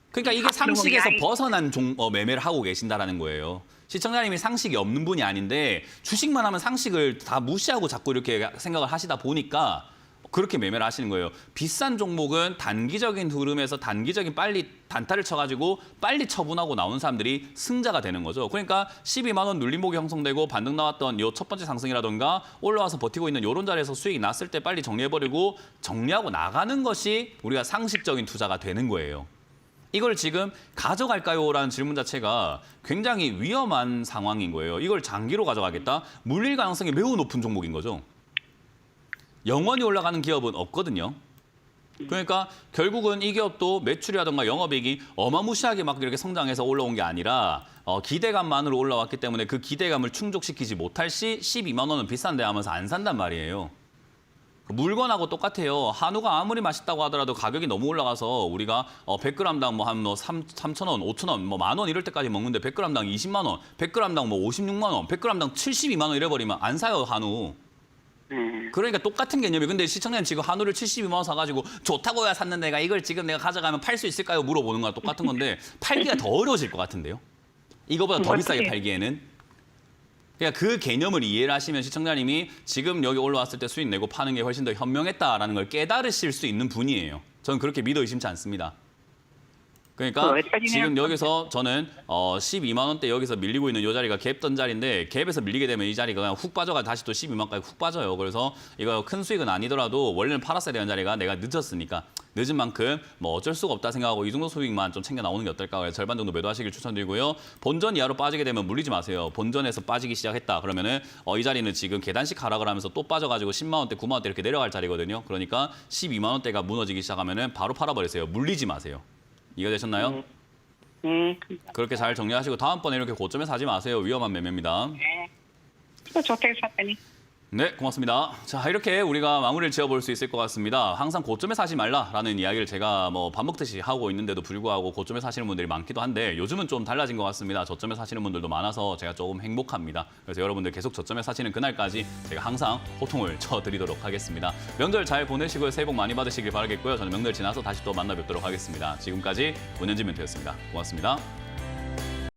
A: 그러니까 이게 상식에서 벗어난 매매를 하고 계신다라는 거예요. 시청자님이 상식이 없는 분이 아닌데 주식만 하면 상식을 다 무시하고 자꾸 이렇게 생각을 하시다 보니까 그렇게 매매를 하시는 거예요. 비싼 종목은 단기적인 흐름에서 단기적인 빨리 단타를 쳐가지고 빨리 처분하고 나오는 사람들이 승자가 되는 거죠. 그러니까 12만 원 눌림목이 형성되고 반등 나왔던 요 첫 번째 상승이라든가 올라와서 버티고 있는 이런 자리에서 수익이 났을 때 빨리 정리해버리고 정리하고 나가는 것이 우리가 상식적인 투자가 되는 거예요. 이걸 지금 가져갈까요? 라는 질문 자체가 굉장히 위험한 상황인 거예요. 이걸 장기로 가져가겠다? 물릴 가능성이 매우 높은 종목인 거죠. 영원히 올라가는 기업은 없거든요. 그러니까 결국은 이 기업도 매출이라든가 영업이익이 어마무시하게 막 이렇게 성장해서 올라온 게 아니라 기대감만으로 올라왔기 때문에 그 기대감을 충족시키지 못할 시 12만 원은 비싼데 하면서 안 산단 말이에요. 물건하고 똑같아요. 한우가 아무리 맛있다고 하더라도 가격이 너무 올라가서 우리가 100g당 뭐 한 3,000원, 5,000원, 뭐 10,000원 이럴 때까지 먹는데 100g당 20만 원, 100g당 뭐 56만 원, 100g당 72만 원 이래버리면 안 사요, 한우. 그러니까 똑같은 개념이. 근데 시청자님 지금 한우를 72만 원 사가지고 좋다고야 샀는데 내가 이걸 지금 내가 가져가면 팔 수 있을까요? 물어보는 거랑 똑같은 건데 팔기가 더 어려워질 것 같은데요. 이거보다 더 비싸게 팔기에는. 그러니까 그 개념을 이해를 하시면 시청자님이 지금 여기 올라왔을 때 수익 내고 파는 게 훨씬 더 현명했다라는 걸 깨달으실 수 있는 분이에요. 저는 그렇게 믿어 의심치 않습니다. 그러니까 지금 여기서 저는 12만 원대 여기서 밀리고 있는 이 자리가 갭던 자리인데 갭에서 밀리게 되면 이 자리가 그냥 훅 빠져가 다시 또 12만까지 훅 빠져요. 그래서 이거 큰 수익은 아니더라도 원래는 팔았어야 되는 자리가 내가 늦었으니까 늦은 만큼 뭐 어쩔 수가 없다 생각하고 이 정도 수익만 좀 챙겨 나오는 게 어떨까. 그래서 절반 정도 매도하시길 추천드리고요. 본전 이하로 빠지게 되면 물리지 마세요. 본전에서 빠지기 시작했다. 그러면은 이 자리는 지금 계단식 하락을 하면서 또 빠져가지고 10만 원대, 9만 원대 이렇게 내려갈 자리거든요. 그러니까 12만 원대가 무너지기 시작하면은 바로 팔아버리세요. 물리지 마세요. 이해가 되셨나요? 그렇게 잘 정리하시고 다음번에 이렇게 고점에 사지 마세요. 위험한 매매입니다.
B: 또 좋다고 샀더니.
A: 네, 고맙습니다. 자, 이렇게 우리가 마무리를 지어볼 수 있을 것 같습니다. 항상 고점에 사지 말라라는 이야기를 제가 뭐 밥 먹듯이 하고 있는데도 불구하고 고점에 사시는 분들이 많기도 한데 요즘은 좀 달라진 것 같습니다. 저점에 사시는 분들도 많아서 제가 조금 행복합니다. 그래서 여러분들 계속 저점에 사시는 그날까지 제가 항상 호통을 쳐드리도록 하겠습니다. 명절 잘 보내시고요. 새해 복 많이 받으시길 바라겠고요. 저는 명절 지나서 다시 또 만나 뵙도록 하겠습니다. 지금까지 문현진 멘토였습니다. 고맙습니다.